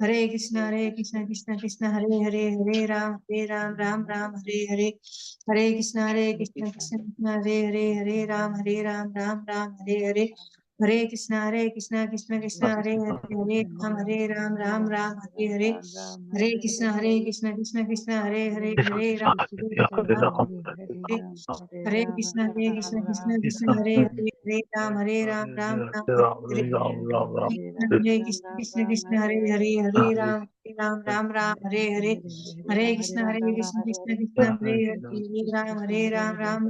हरे कृष्ण कृष्ण कृष्ण हरे हरे राम राम हरे हरे। हरे कृष्ण कृष्ण कृष्ण हरे राम राम हरे हरे। हरे कृष्ण कृष्ण हरे राम राम हरे हरे। हरे कृष्ण कृष्ण कृष्ण हरे राम हरे कृष्ण कृष्ण कृष्ण हरे राम हरे कृष्ण कृष्ण हरे राम हरे हरे। हरे कृष्ण कृष्ण कृष्ण हरे राम राम